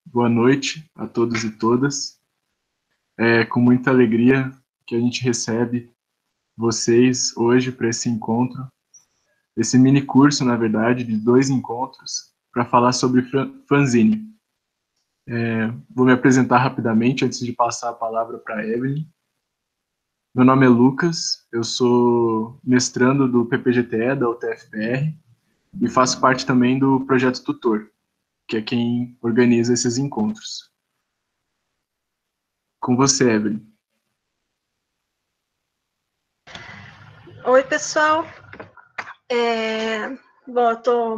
Boa noite a todos e todas. É com muita alegria que a gente recebe vocês hoje para esse encontro, esse mini curso, na verdade, de 2 encontros, para falar sobre fanzine. Vou me apresentar rapidamente antes de passar a palavra para a Evelyn. Meu nome é Lucas, eu sou mestrando do PPGTE, da UTFPR, e faço parte também do Projeto Tutor, que é quem organiza esses encontros. Com você, Evelyn. Oi, pessoal. Bom, eu estou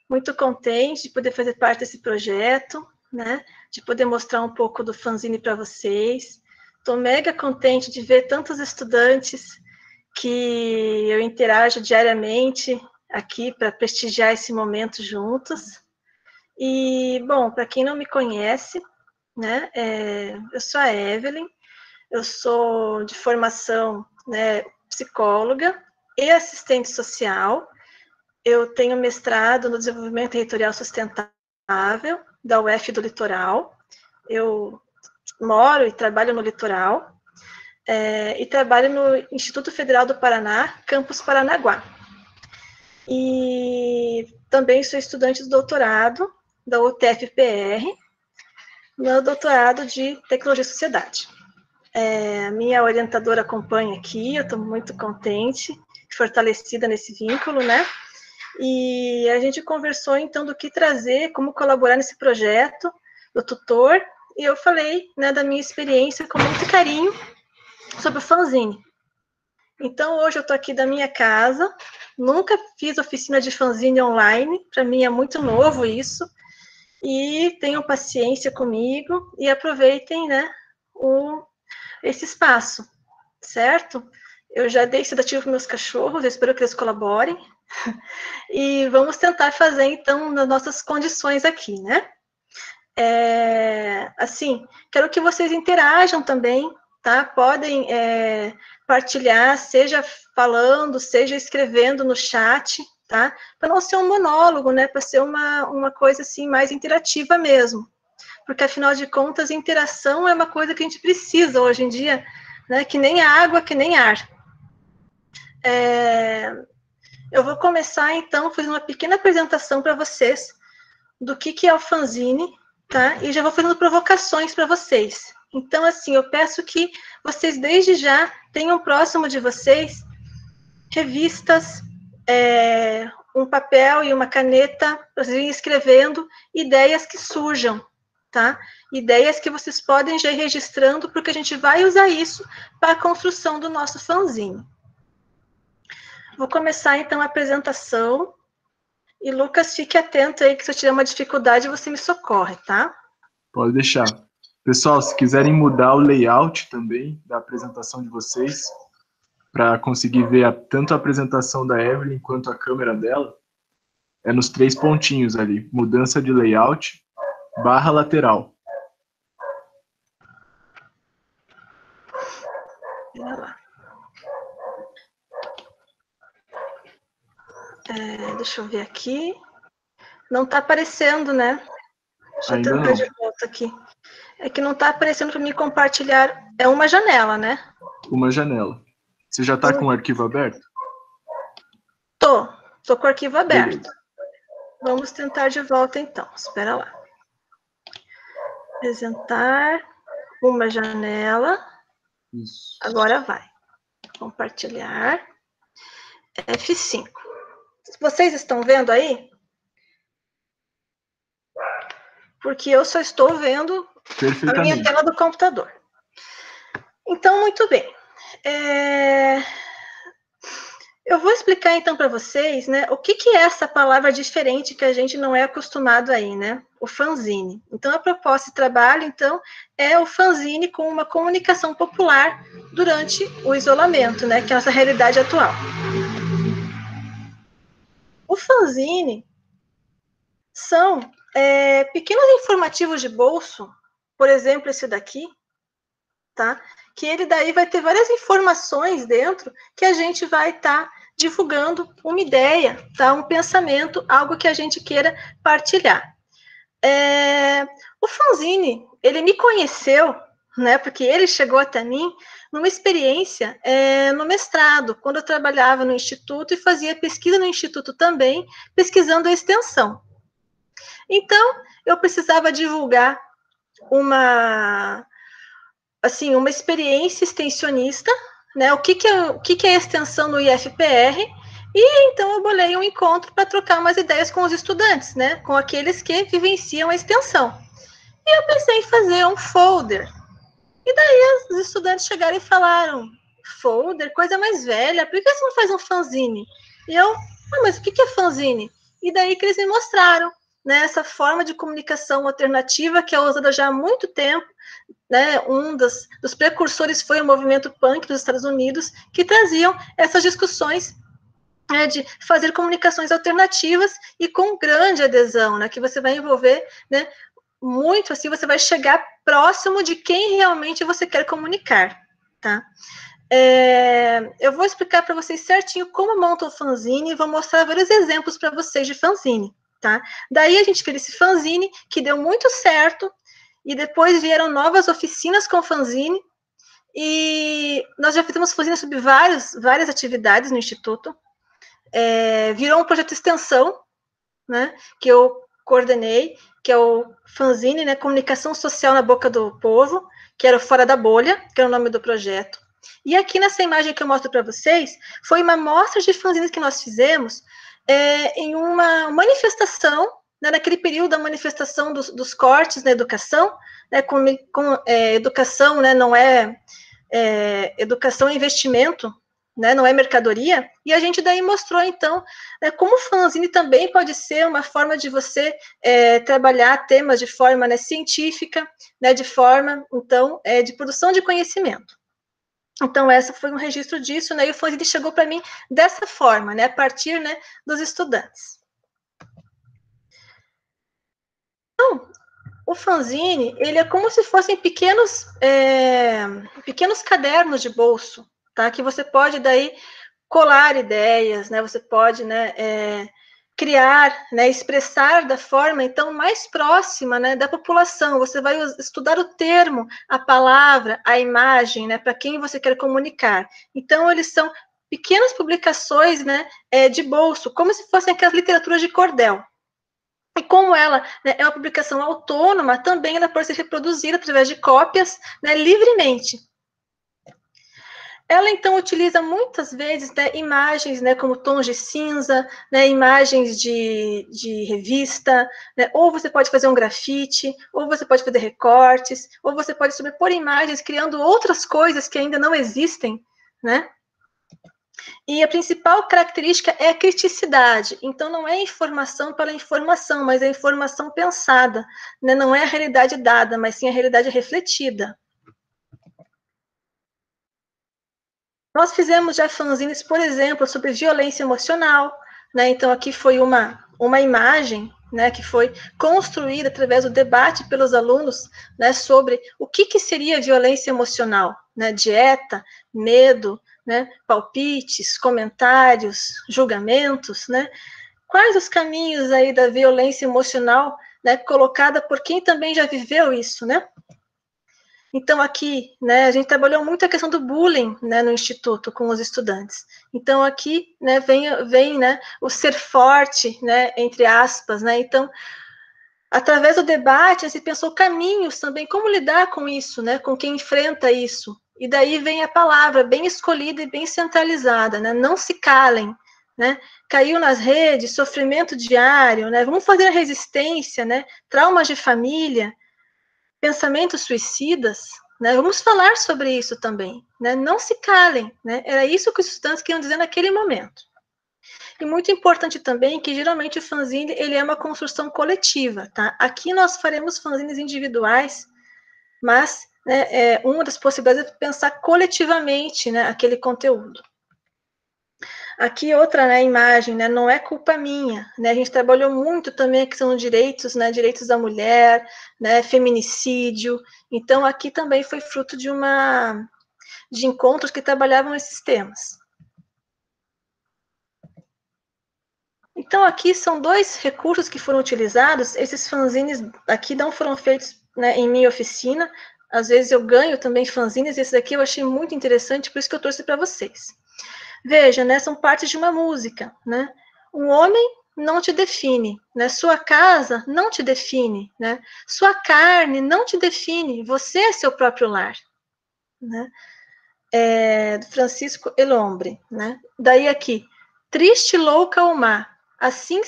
muito contente de poder fazer parte desse projeto, né? De poder mostrar um pouco do fanzine para vocês. Estou mega contente de ver tantos estudantes que eu interajo diariamente aqui para prestigiar esse momento juntos. E, bom, para quem não me conhece, né? Eu sou a Evelyn, eu sou de formação, né, psicóloga e assistente social. Eu tenho mestrado no desenvolvimento territorial sustentável da UF do Litoral. Eu moro e trabalho no litoral e trabalho no Instituto Federal do Paraná, campus Paranaguá. E também sou estudante do doutorado da UTFPR, no doutorado de Tecnologia e Sociedade. Minha orientadora acompanha aqui, eu estou muito contente, fortalecida nesse vínculo, né? E a gente conversou, então, do que trazer, como colaborar nesse projeto do tutor, e eu falei, né, da minha experiência com muito carinho sobre o fanzine. Então, hoje eu estou aqui da minha casa, nunca fiz oficina de fanzine online, para mim é muito novo isso, e tenham paciência comigo e aproveitem, né, esse espaço, certo? Eu já dei sedativo para meus cachorros, eu espero que eles colaborem. E vamos tentar fazer, então, nas nossas condições aqui, né? Assim, quero que vocês interajam também, tá? Podem partilhar, seja falando, seja escrevendo no chat, tá? Para não ser um monólogo, né? Para ser uma coisa, assim, mais interativa mesmo. Porque, afinal de contas, interação é uma coisa que a gente precisa hoje em dia, né? Que nem água, que nem ar. Eu vou começar, então, fazendo uma pequena apresentação para vocês do que é o fanzine, tá? E já vou fazendo provocações para vocês. Então, assim, eu peço que vocês, desde já, tenham próximo de vocês revistas, um papel e uma caneta, para vocês irem escrevendo ideias que surjam, tá? Ideias que vocês podem já ir registrando, porque a gente vai usar isso para a construção do nosso fanzine. Vou começar, então, a apresentação. E, Lucas, fique atento aí, que se eu tiver uma dificuldade, você me socorre, tá? Pode deixar. Pessoal, se quiserem mudar o layout também da apresentação de vocês, para conseguir ver tanto a apresentação da Evelyn quanto a câmera dela, é nos 3 pontinhos ali. Mudança de layout, barra lateral. Olha lá. Deixa eu ver aqui. Não está aparecendo, né? Deixa eu tentar de volta aqui. É que não está aparecendo para mim compartilhar. É uma janela, né? Uma janela. Você já está com o arquivo aberto? Tô com o arquivo aberto. Beleza. Vamos tentar de volta, então. Espera lá. Apresentar uma janela. Isso. Agora vai. Compartilhar. F5. Vocês estão vendo aí? Porque eu só estou vendo a minha tela do computador. Então, muito bem. Eu vou explicar, então, para vocês, né, o que é essa palavra diferente que a gente não é acostumado aí, né? O fanzine. Então, a proposta de trabalho, então, é o fanzine com uma comunicação popular durante o isolamento, né, que é a nossa realidade atual. O fanzine são pequenos informativos de bolso, por exemplo, esse daqui, tá? Que ele daí vai ter várias informações dentro que a gente vai estar divulgando uma ideia, tá? Um pensamento, algo que a gente queira partilhar. O fanzine, ele me conheceu, né, porque ele chegou até mim numa experiência no mestrado, quando eu trabalhava no Instituto e fazia pesquisa no Instituto também, pesquisando a extensão. Então, eu precisava divulgar uma experiência extensionista, né, o que é a extensão no IFPR, e então eu bolei um encontro para trocar umas ideias com os estudantes, né, com aqueles que vivenciam a extensão. E eu pensei em fazer um folder. E daí os estudantes chegaram e falaram, folder, coisa mais velha, por que você não faz um fanzine? E eu, mas o que é fanzine? E daí que eles me mostraram, né, essa forma de comunicação alternativa que é usada já há muito tempo, né, um dos precursores foi o movimento punk dos Estados Unidos, que traziam essas discussões de fazer comunicações alternativas e com grande adesão, né, que você vai envolver, né, muito, assim, você vai chegar próximo de quem realmente você quer comunicar, tá? Eu vou explicar para vocês certinho como monta o fanzine e vou mostrar vários exemplos para vocês de fanzine, tá? Daí a gente fez esse fanzine que deu muito certo e depois vieram novas oficinas com fanzine e nós já fizemos fanzine sobre várias atividades no Instituto. Virou um projeto de extensão, né, que eu coordenei, que é o fanzine, né, Comunicação Social na Boca do Povo, que era o Fora da Bolha, que é o nome do projeto. E aqui nessa imagem que eu mostro para vocês, foi uma amostra de fanzines que nós fizemos em uma manifestação, né, naquele período da manifestação dos cortes na educação, né, educação, né, não educação é investimento, né, não é mercadoria, e a gente daí mostrou, então, como o fanzine também pode ser uma forma de você trabalhar temas de forma, né, científica, né, de forma, então, de produção de conhecimento. Então, essa foi um registro disso, né, e o fanzine chegou para mim dessa forma, né, a partir, né, dos estudantes. Então, o fanzine, ele é como se fossem pequenos cadernos de bolso, tá, que você pode daí colar ideias, né? Você pode, né, criar, né, expressar da forma então mais próxima, né, da população. Você vai estudar o termo, a palavra, a imagem, né, para quem você quer comunicar. Então eles são pequenas publicações, né, de bolso, como se fossem aquelas literaturas de cordel. E como ela, né, é uma publicação autônoma, também ela pode ser reproduzida através de cópias, né, livremente. Ela, então, utiliza muitas vezes, né, imagens, né, como tons de cinza, né, imagens de revista, né, ou você pode fazer um grafite, ou você pode fazer recortes, ou você pode sobrepor imagens criando outras coisas que ainda não existem, né? E a principal característica é a criticidade. Então, não é informação pela informação, mas é informação pensada, né? Não é a realidade dada, mas sim a realidade refletida. Nós fizemos já fanzines, por exemplo, sobre violência emocional, né? Então, aqui foi uma imagem, né, que foi construída através do debate pelos alunos, né, sobre o que seria violência emocional, né? Dieta, medo, né? Palpites, comentários, julgamentos, né? Quais os caminhos aí da violência emocional, né, colocada por quem também já viveu isso, né? Então, aqui, né, a gente trabalhou muito a questão do bullying, né, no Instituto, com os estudantes. Então, aqui, né, vem né, o ser forte, né, entre aspas, né, então, através do debate, se pensou caminhos também, como lidar com isso, né, com quem enfrenta isso. E daí vem a palavra bem escolhida e bem centralizada, né, não se calem, né, caiu nas redes, sofrimento diário, né, vamos fazer a resistência, né, traumas de família, pensamentos suicidas, né? Vamos falar sobre isso também, né? Não se calem, né? Era isso que os estudantes queriam dizer naquele momento. E muito importante também que geralmente o fanzine ele é uma construção coletiva, tá? Aqui nós faremos fanzines individuais, mas né, uma das possibilidades é pensar coletivamente, né, aquele conteúdo. Aqui outra, né, imagem, né, não é culpa minha, né, a gente trabalhou muito também a questão de direitos, né, direitos da mulher, né, feminicídio, então aqui também foi fruto de encontros que trabalhavam esses temas. Então, aqui são 2 recursos que foram utilizados. Esses fanzines aqui não foram feitos, né, em minha oficina. Às vezes eu ganho também fanzines. Esse daqui eu achei muito interessante, por isso que eu trouxe para vocês. Veja, né, são partes de uma música, né? Um homem não te define, né? Sua casa não te define, né? Sua carne não te define. Você é seu próprio lar, né? Do Francisco Elombre, né? Daí aqui, triste, louca ou má, assim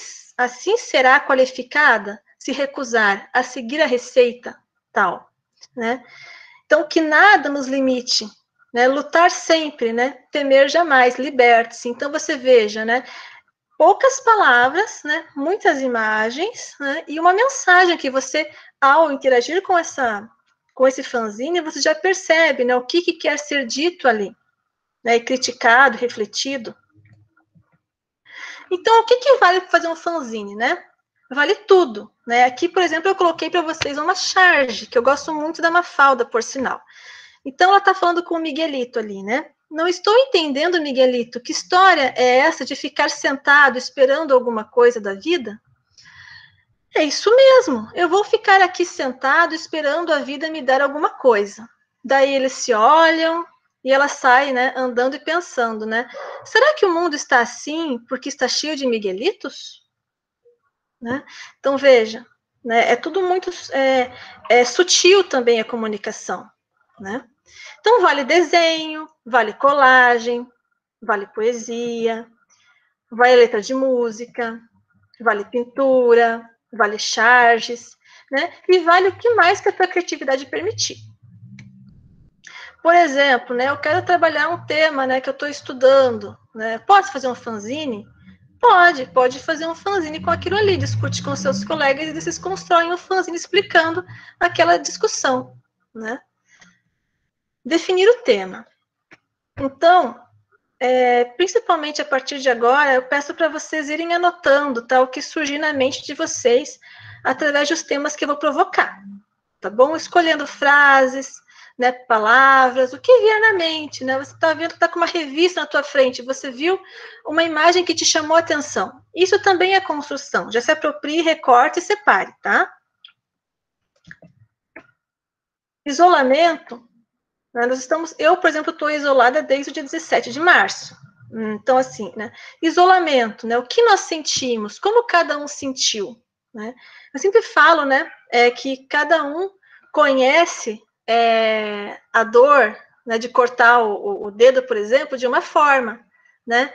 será qualificada se recusar a seguir a receita tal, né? Então, que nada nos limite, né? Lutar sempre, né? Temer jamais, liberte-se. Então, você veja, né? Poucas palavras, né? Muitas imagens, né? E uma mensagem que você, ao interagir com esse fanzine, você já percebe, né? O que quer ser dito ali, né? E criticado, refletido. Então, o que vale fazer um fanzine, né? Vale tudo, né? Aqui, por exemplo, eu coloquei para vocês uma charge, que eu gosto muito da Mafalda, por sinal. Então, ela está falando com o Miguelito ali, né? Não estou entendendo, Miguelito, que história é essa de ficar sentado esperando alguma coisa da vida? É isso mesmo, eu vou ficar aqui sentado esperando a vida me dar alguma coisa. Daí eles se olham e ela sai, né, andando e pensando, né? Será que o mundo está assim porque está cheio de Miguelitos? Né? Então, veja, né, é tudo muito sutil também a comunicação, né? Então, vale desenho, vale colagem, vale poesia, vale letra de música, vale pintura, vale charges, né? E vale o que mais que a tua criatividade permitir. Por exemplo, né, eu quero trabalhar um tema, né, que eu estou estudando, né? Posso fazer um fanzine? Pode fazer um fanzine com aquilo ali, discute com seus colegas e vocês constroem um fanzine explicando aquela discussão, né? Definir o tema. Então, principalmente a partir de agora, eu peço para vocês irem anotando, tá, o que surgir na mente de vocês através dos temas que eu vou provocar, tá bom? Escolhendo frases, né, palavras, o que vier na mente, né? Você está vendo que está com uma revista na tua frente, você viu uma imagem que te chamou a atenção. Isso também é construção. Já se aproprie, recorte e separe, tá? Isolamento. Eu, por exemplo, estou isolada desde o dia 17 de março. Então, assim, né? Isolamento, né? O que nós sentimos? Como cada um sentiu? Né? Eu sempre falo, né? Que cada um conhece a dor, né, de cortar o dedo, por exemplo, de uma forma, né?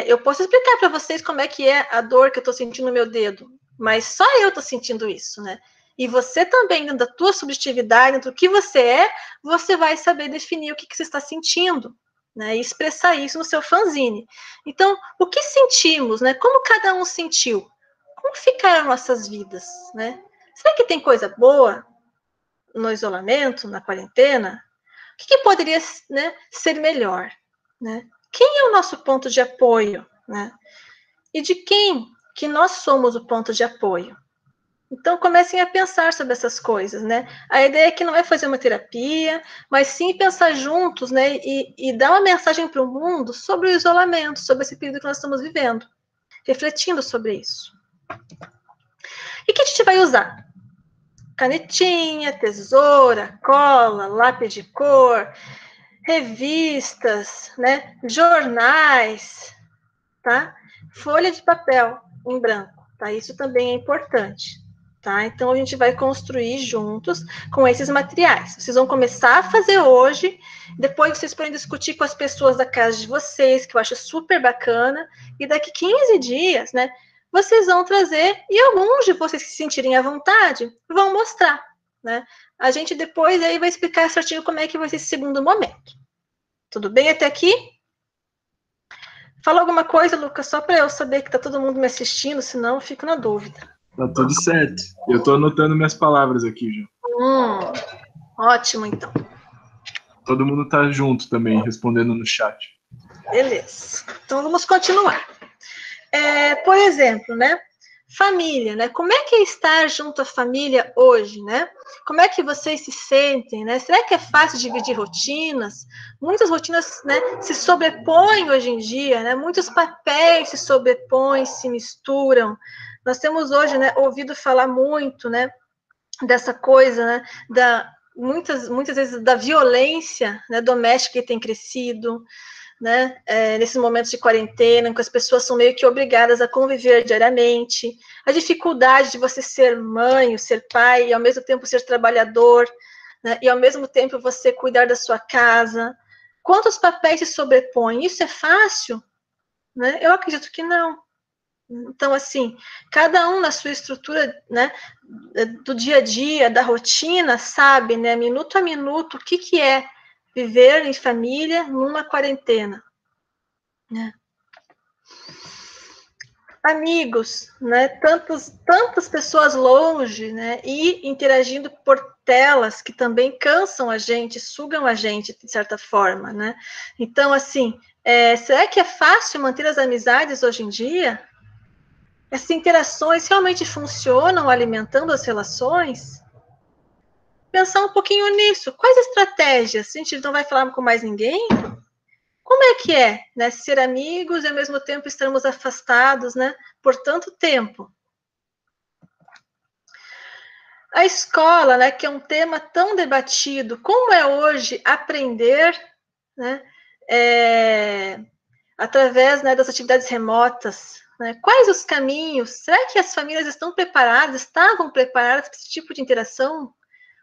Eu posso explicar para vocês como é que é a dor que eu estou sentindo no meu dedo, mas só eu estou sentindo isso, né? E você também, dentro da tua subjetividade, dentro do que você é, você vai saber definir o que você está sentindo, né? E expressar isso no seu fanzine. Então, o que sentimos, né? Como cada um sentiu? Como ficaram nossas vidas, né? Será que tem coisa boa no isolamento, na quarentena? O que poderia, né, ser melhor, né? Quem é o nosso ponto de apoio, né? E de quem que nós somos o ponto de apoio? Então, comecem a pensar sobre essas coisas, né? A ideia é que não é fazer uma terapia, mas sim pensar juntos, né? E dar uma mensagem para o mundo sobre o isolamento, sobre esse período que nós estamos vivendo, refletindo sobre isso. E o que a gente vai usar? Canetinha, tesoura, cola, lápis de cor, revistas, né? Jornais, tá? Folha de papel em branco, tá? Isso também é importante. Tá? Então, a gente vai construir juntos com esses materiais. Vocês vão começar a fazer hoje, depois vocês podem discutir com as pessoas da casa de vocês, que eu acho super bacana, e daqui 15 dias, né, vocês vão trazer, e alguns de vocês que se sentirem à vontade, vão mostrar, né? A gente depois aí vai explicar certinho como é que vai ser esse segundo momento. Tudo bem até aqui? Fala alguma coisa, Lucas, só para eu saber que tá todo mundo me assistindo, senão eu fico na dúvida. Tá tudo certo. Eu tô anotando minhas palavras aqui, já. Ótimo, então. Todo mundo tá junto também, respondendo no chat. Beleza. Então, vamos continuar. Por exemplo, né? família, né? Como é que é estar junto à família hoje, né? Como é que vocês se sentem, né? Será que é fácil dividir rotinas? Muitas rotinas, né, se sobrepõem hoje em dia, né? Muitos papéis se sobrepõem, se misturam. Nós temos hoje, né, ouvido falar muito, né, dessa coisa, né, muitas vezes da violência, né, doméstica que tem crescido, né, nesses momentos de quarentena, em que as pessoas são meio que obrigadas a conviver diariamente, a dificuldade de você ser mãe, ser pai, e ao mesmo tempo ser trabalhador, né, e ao mesmo tempo você cuidar da sua casa. Quantos papéis se sobrepõem? Isso é fácil? Né? Eu acredito que não. Então, assim, cada um na sua estrutura, né, do dia a dia, da rotina, sabe, né, minuto a minuto, o que é viver em família numa quarentena, né? Amigos, né? Tantas pessoas longe, né? E interagindo por telas que também cansam a gente, sugam a gente de certa forma, né? Então, assim, será que é fácil manter as amizades hoje em dia? Essas interações realmente funcionam alimentando as relações? Pensar um pouquinho nisso. Quais estratégias? A gente não vai falar com mais ninguém? Como é, né, ser amigos e ao mesmo tempo estarmos afastados, né, por tanto tempo? A escola, né, que é um tema tão debatido, como é hoje aprender, né, através, né, das atividades remotas, né? Quais os caminhos? Será que as famílias estão preparadas, estavam preparadas para esse tipo de interação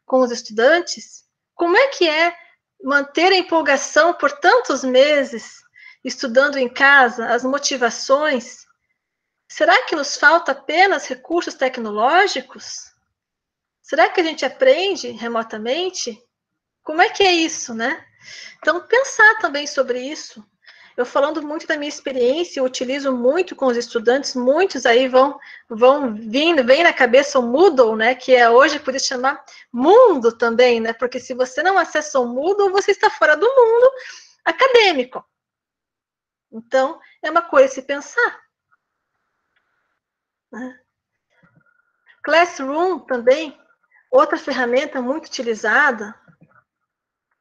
com os estudantes? Como é manter a empolgação por tantos meses, estudando em casa, as motivações? Será que nos falta apenas recursos tecnológicos? Será que a gente aprende remotamente? Como é isso, né? Então, pensar também sobre isso. Eu falando muito da minha experiência, eu utilizo muito com os estudantes, muitos aí vão vindo, vem na cabeça o Moodle, né, que hoje podia chamar mundo também, né, porque se você não acessa o Moodle, você está fora do mundo acadêmico. Então, é uma coisa a se pensar. Né? Classroom também, outra ferramenta muito utilizada.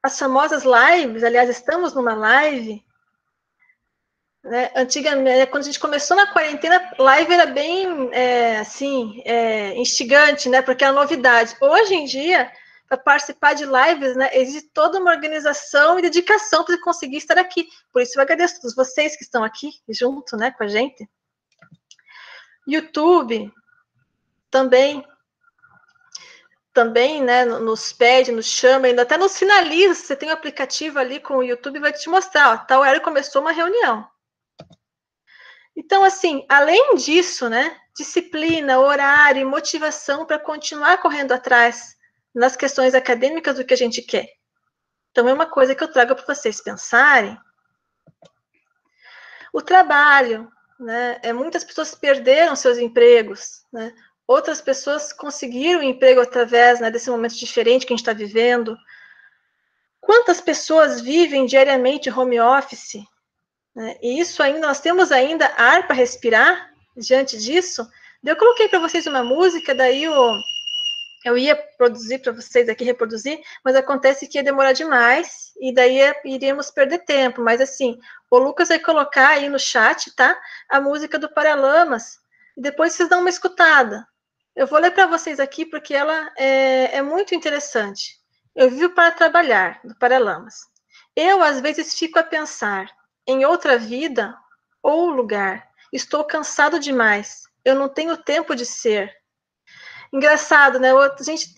As famosas lives, aliás, estamos numa live, né? Antigamente, quando a gente começou na quarentena, live era bem, instigante, né? Porque era novidade. Hoje em dia, para participar de lives, né, existe toda uma organização e dedicação para conseguir estar aqui. Por isso eu agradeço a todos vocês que estão aqui junto, né, com a gente. YouTube também, né, nos pede, nos chama, ainda até nos sinaliza, se você tem um aplicativo ali com o YouTube, vai te mostrar, ó, tal hora começou uma reunião. Então, assim, além disso, né, disciplina, horário e motivação para continuar correndo atrás nas questões acadêmicas do que a gente quer. Então, é uma coisa que eu trago para vocês pensarem. O trabalho, né, muitas pessoas perderam seus empregos, né, outras pessoas conseguiram emprego através, né, desse momento diferente que a gente está vivendo. Quantas pessoas vivem diariamente home office? Né? E isso ainda, nós temos ainda ar para respirar diante disso. Eu coloquei para vocês uma música, daí eu ia produzir para vocês aqui, reproduzir, mas acontece que ia demorar demais, e daí iríamos perder tempo. Mas assim, o Lucas vai colocar aí no chat, tá? A música do Paralamas, e depois vocês dão uma escutada. Eu vou ler para vocês aqui, porque ela é muito interessante. Eu vivo para trabalhar, do Paralamas. Eu, às vezes, fico a pensar em outra vida ou lugar. Estou cansado demais. Eu não tenho tempo de ser. Engraçado, né? A gente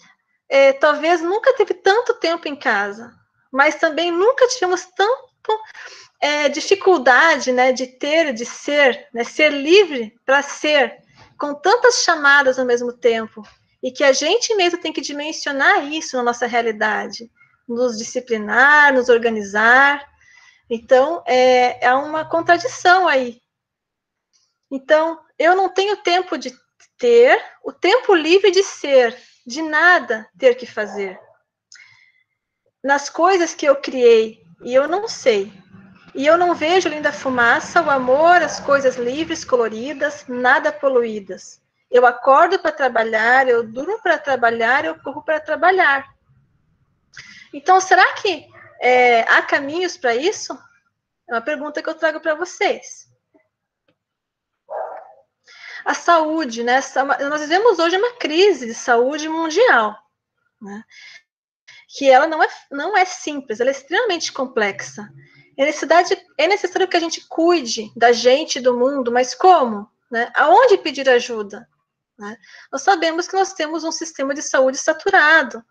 talvez nunca teve tanto tempo em casa, mas também nunca tivemos tanto dificuldade, né, de ter, de ser, né, ser livre para ser, com tantas chamadas ao mesmo tempo, e que a gente mesmo tem que dimensionar isso na nossa realidade, nos disciplinar, nos organizar. Então, é uma contradição aí. Então, eu não tenho tempo de ter, o tempo livre de ser, de nada ter que fazer. Nas coisas que eu criei, e eu não sei. E eu não vejo além da fumaça o amor, as coisas livres, coloridas, nada poluídas. Eu acordo para trabalhar, eu durmo para trabalhar, eu corro para trabalhar. Então, será que há caminhos para isso? É uma pergunta que eu trago para vocês. A saúde, né? Nós vivemos hoje uma crise de saúde mundial, né? Que ela não é simples, ela é extremamente complexa. É necessário que a gente cuide da gente e do mundo, mas como? Né? Aonde pedir ajuda? Né? Nós sabemos que nós temos um sistema de saúde saturado,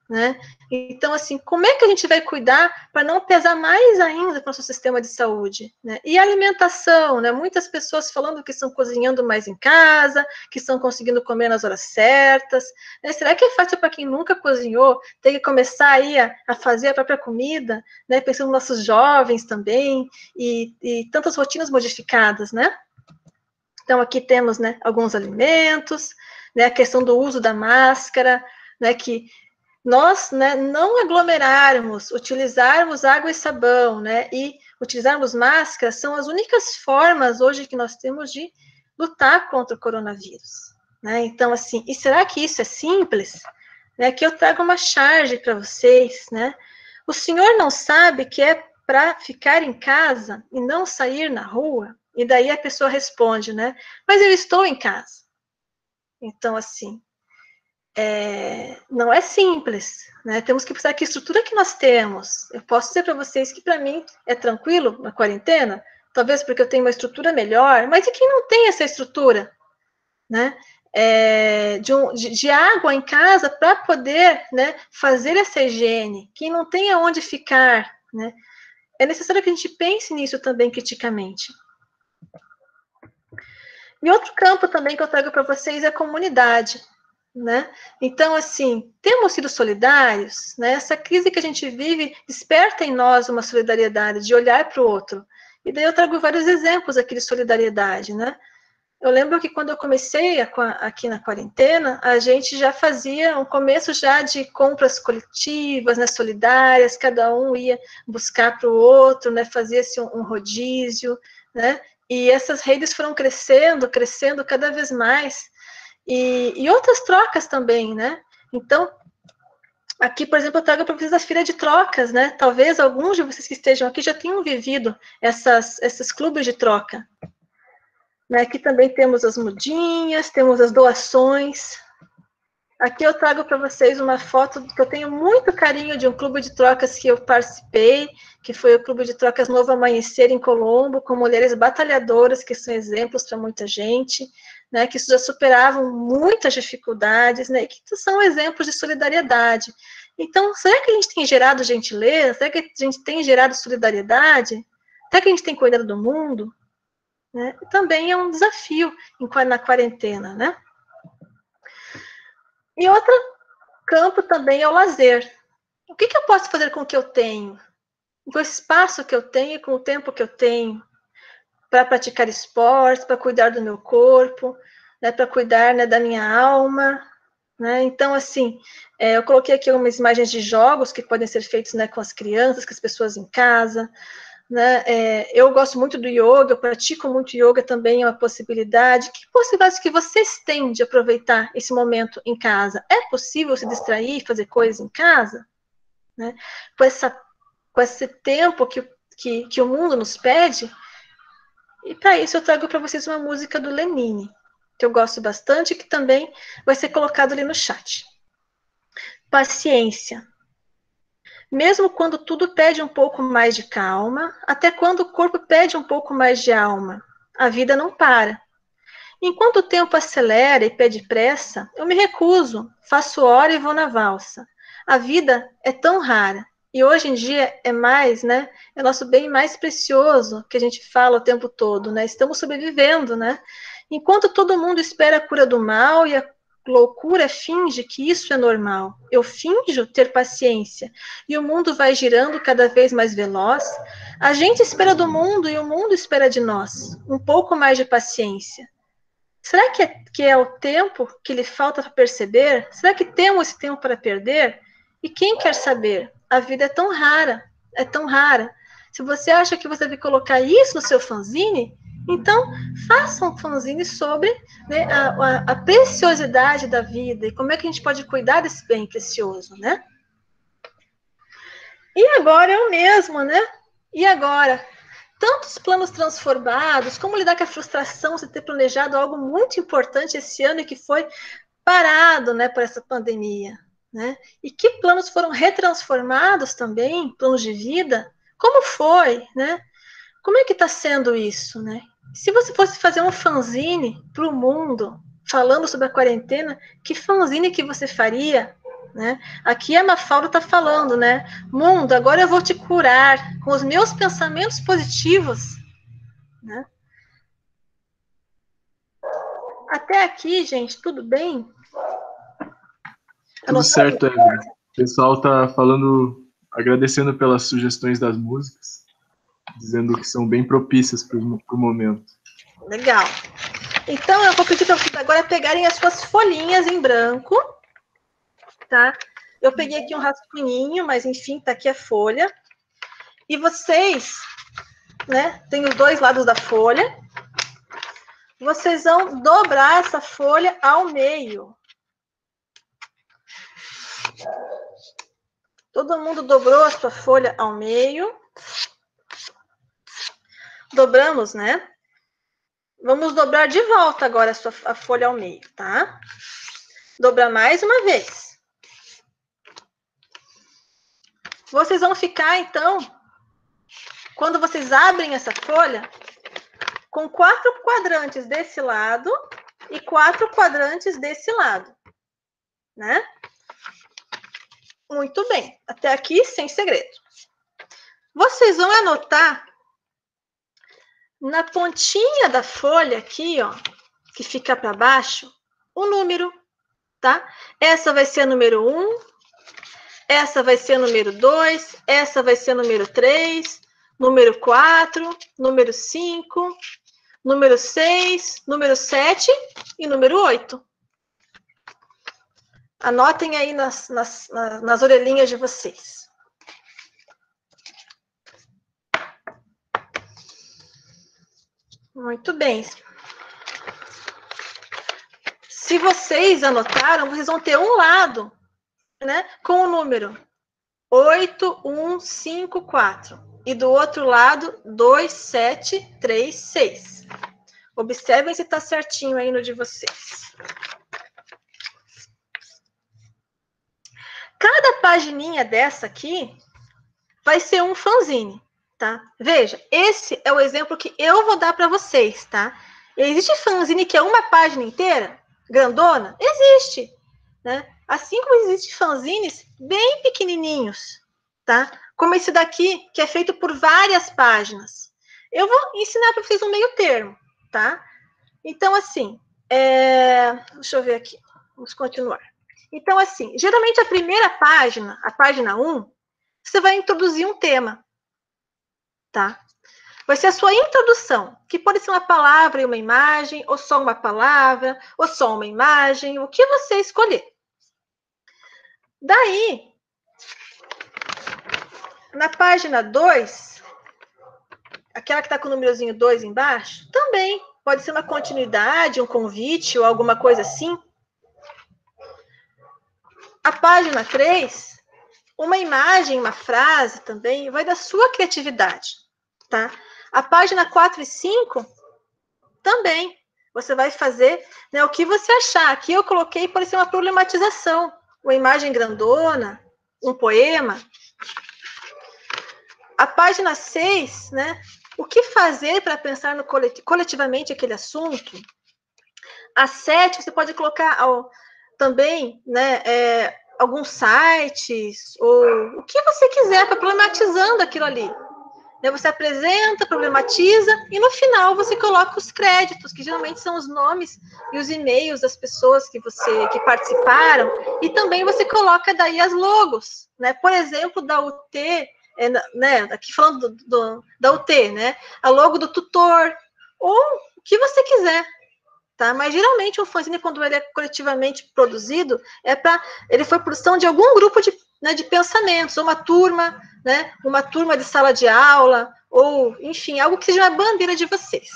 né? Então, assim, como é que a gente vai cuidar para não pesar mais ainda para o nosso sistema de saúde? Né? E a alimentação, né? Muitas pessoas falando que estão cozinhando mais em casa, que estão conseguindo comer nas horas certas. Né? Será que é fácil para quem nunca cozinhou ter que começar aí a fazer a própria comida? Né? Pensando nos nossos jovens também, e tantas rotinas modificadas, né? Então, aqui temos, né, alguns alimentos, né, a questão do uso da máscara, né, que nós, né, não aglomerarmos, utilizarmos água e sabão, né, e utilizarmos máscara são as únicas formas hoje que nós temos de lutar contra o coronavírus, né? Então, assim, e será que isso é simples? Né, aqui eu trago uma charge para vocês, né? O senhor não sabe que é para ficar em casa e não sair na rua? E daí a pessoa responde, né? Mas eu estou em casa. Então, assim, não é simples, né? Temos que pensar que estrutura que nós temos. Eu posso dizer para vocês que para mim é tranquilo na quarentena, talvez porque eu tenho uma estrutura melhor, mas e quem não tem essa estrutura, né? De água em casa para poder, né, fazer essa higiene, quem não tem aonde ficar, né? É necessário que a gente pense nisso também criticamente. E outro campo também que eu trago para vocês é a comunidade, né? Então, assim, temos sido solidários, né? Essa crise que a gente vive desperta em nós uma solidariedade, de olhar para o outro. E daí eu trago vários exemplos aqui de solidariedade, né? Eu lembro que quando eu comecei aqui na quarentena, a gente já fazia um começo já de compras coletivas, né, solidárias, cada um ia buscar para o outro, né, fazia-se um rodízio, né? E essas redes foram crescendo cada vez mais. E outras trocas também, né? Então, aqui, por exemplo, eu trago para vocês a feira de trocas, né? Talvez alguns de vocês que estejam aqui já tenham vivido esses clubes de troca. Né? Aqui também temos as mudinhas, temos as doações. Aqui eu trago para vocês uma foto que eu tenho muito carinho de um clube de trocas que eu participei, que foi o Clube de Trocas Novo Amanhecer em Colombo, com mulheres batalhadoras, que são exemplos para muita gente, né, que já superavam muitas dificuldades, né, e que são exemplos de solidariedade. Então, será que a gente tem gerado gentileza? Será que a gente tem gerado solidariedade? Será que a gente tem cuidado do mundo? Né? Também é um desafio na quarentena, né? E outro campo também é o lazer. O que eu posso fazer com o que eu tenho? Com o espaço que eu tenho, com o tempo que eu tenho, para praticar esportes, para cuidar do meu corpo, né, para cuidar, né, da minha alma, né? Então, assim, eu coloquei aqui algumas imagens de jogos que podem ser feitos, né, com as crianças, com as pessoas em casa, né? Eu gosto muito do yoga, eu pratico muito yoga também, é uma possibilidade. Que possibilidades que vocês têm de aproveitar esse momento em casa? É possível se distrair, fazer coisas em casa? Né? Com esse tempo que o mundo nos pede? E para isso eu trago para vocês uma música do Lenine, que eu gosto bastante, que também vai ser colocado ali no chat. Paciência. Mesmo quando tudo pede um pouco mais de calma, até quando o corpo pede um pouco mais de alma, a vida não para. Enquanto o tempo acelera e pede pressa, eu me recuso, faço hora e vou na valsa. A vida é tão rara, e hoje em dia é mais, né? É nosso bem mais precioso que a gente fala o tempo todo, né? Estamos sobrevivendo, né? Enquanto todo mundo espera a cura do mal e a loucura finge que isso é normal. Eu finjo ter paciência e o mundo vai girando cada vez mais veloz. A gente espera do mundo e o mundo espera de nós. Um pouco mais de paciência. Será que é o tempo que lhe falta para perceber? Será que temos esse tempo para perder? E quem quer saber? A vida é tão rara, é tão rara. Se você acha que você deve colocar isso no seu fanzine, Então, faça um fanzine sobre, né, a preciosidade da vida e como é que a gente pode cuidar desse bem precioso, né? E agora eu mesmo, né? E agora? Tantos planos transformados, como lidar com a frustração de ter planejado algo muito importante esse ano e que foi parado, né, por essa pandemia, né? E que planos foram retransformados também, planos de vida? Como foi, né? Como é que está sendo isso, né? Se você fosse fazer um fanzine para o mundo, falando sobre a quarentena, que fanzine que você faria, né? Aqui a Mafalda está falando, né? Mundo, agora eu vou te curar com os meus pensamentos positivos, né? Até aqui, gente, tudo bem? Tudo certo, Evelyn. O pessoal tá falando, agradecendo pelas sugestões das músicas, dizendo que são bem propícias para o momento. Legal. Então, eu vou pedir para vocês agora pegarem as suas folhinhas em branco, tá? Eu peguei aqui um rascunhinho, mas enfim, tá aqui a folha. E vocês, né, tem os dois lados da folha. Vocês vão dobrar essa folha ao meio. Todo mundo dobrou a sua folha ao meio. Dobramos, né? Vamos dobrar de volta agora a folha ao meio, tá? Dobrar mais uma vez. Vocês vão ficar, então, quando vocês abrem essa folha, com 4 quadrantes desse lado e 4 quadrantes desse lado, né? Muito bem. Até aqui, sem segredo. Vocês vão anotar na pontinha da folha aqui, ó, que fica para baixo, o número, tá? Essa vai ser a número 1, essa vai ser a número 2, essa vai ser a número 3, número 4, número 5, número 6, número 7 e número 8. Anotem aí nas orelhinhas de vocês. Muito bem. Se vocês anotaram, vocês vão ter um lado, né, com o número 8154 e do outro lado 2736. Observem se está certinho aí no de vocês. Cada pagininha dessa aqui vai ser um fanzine, tá? Veja, esse é o exemplo que eu vou dar para vocês, tá? Existe fanzine que é uma página inteira, grandona? Existe, né? Assim como existe fanzines bem pequenininhos, tá? Como esse daqui, que é feito por várias páginas. Eu vou ensinar para vocês um meio termo, tá? Então, assim, deixa eu ver aqui, vamos continuar. Então, assim, geralmente a primeira página, a página 1, você vai introduzir um tema, tá? Vai ser a sua introdução, que pode ser uma palavra e uma imagem, ou só uma palavra, ou só uma imagem, o que você escolher. Daí, na página 2, aquela que está com o númerozinho 2 embaixo, também pode ser uma continuidade, um convite ou alguma coisa assim. A página 3, uma imagem, uma frase também, vai da sua criatividade, tá? A página 4 e 5, também, você vai fazer, né, o que você achar. Aqui eu coloquei, pode ser uma problematização, uma imagem grandona, um poema. A página 6, né, o que fazer para pensar no coletivamente aquele assunto. A 7, você pode colocar também, né, alguns sites, ou o que você quiser, para problematizando aquilo ali. Você apresenta, problematiza, e no final você coloca os créditos, que geralmente são os nomes e os e-mails das pessoas que participaram, e também você coloca daí as logos, né? Por exemplo, da UT, né? Aqui falando da UT, né? A logo do tutor, ou o que você quiser. Tá? Mas geralmente o fanzine, quando ele é coletivamente produzido, ele foi produção de algum grupo de pensamentos, ou uma turma, né? Uma turma de sala de aula, ou, enfim, algo que seja uma bandeira de vocês.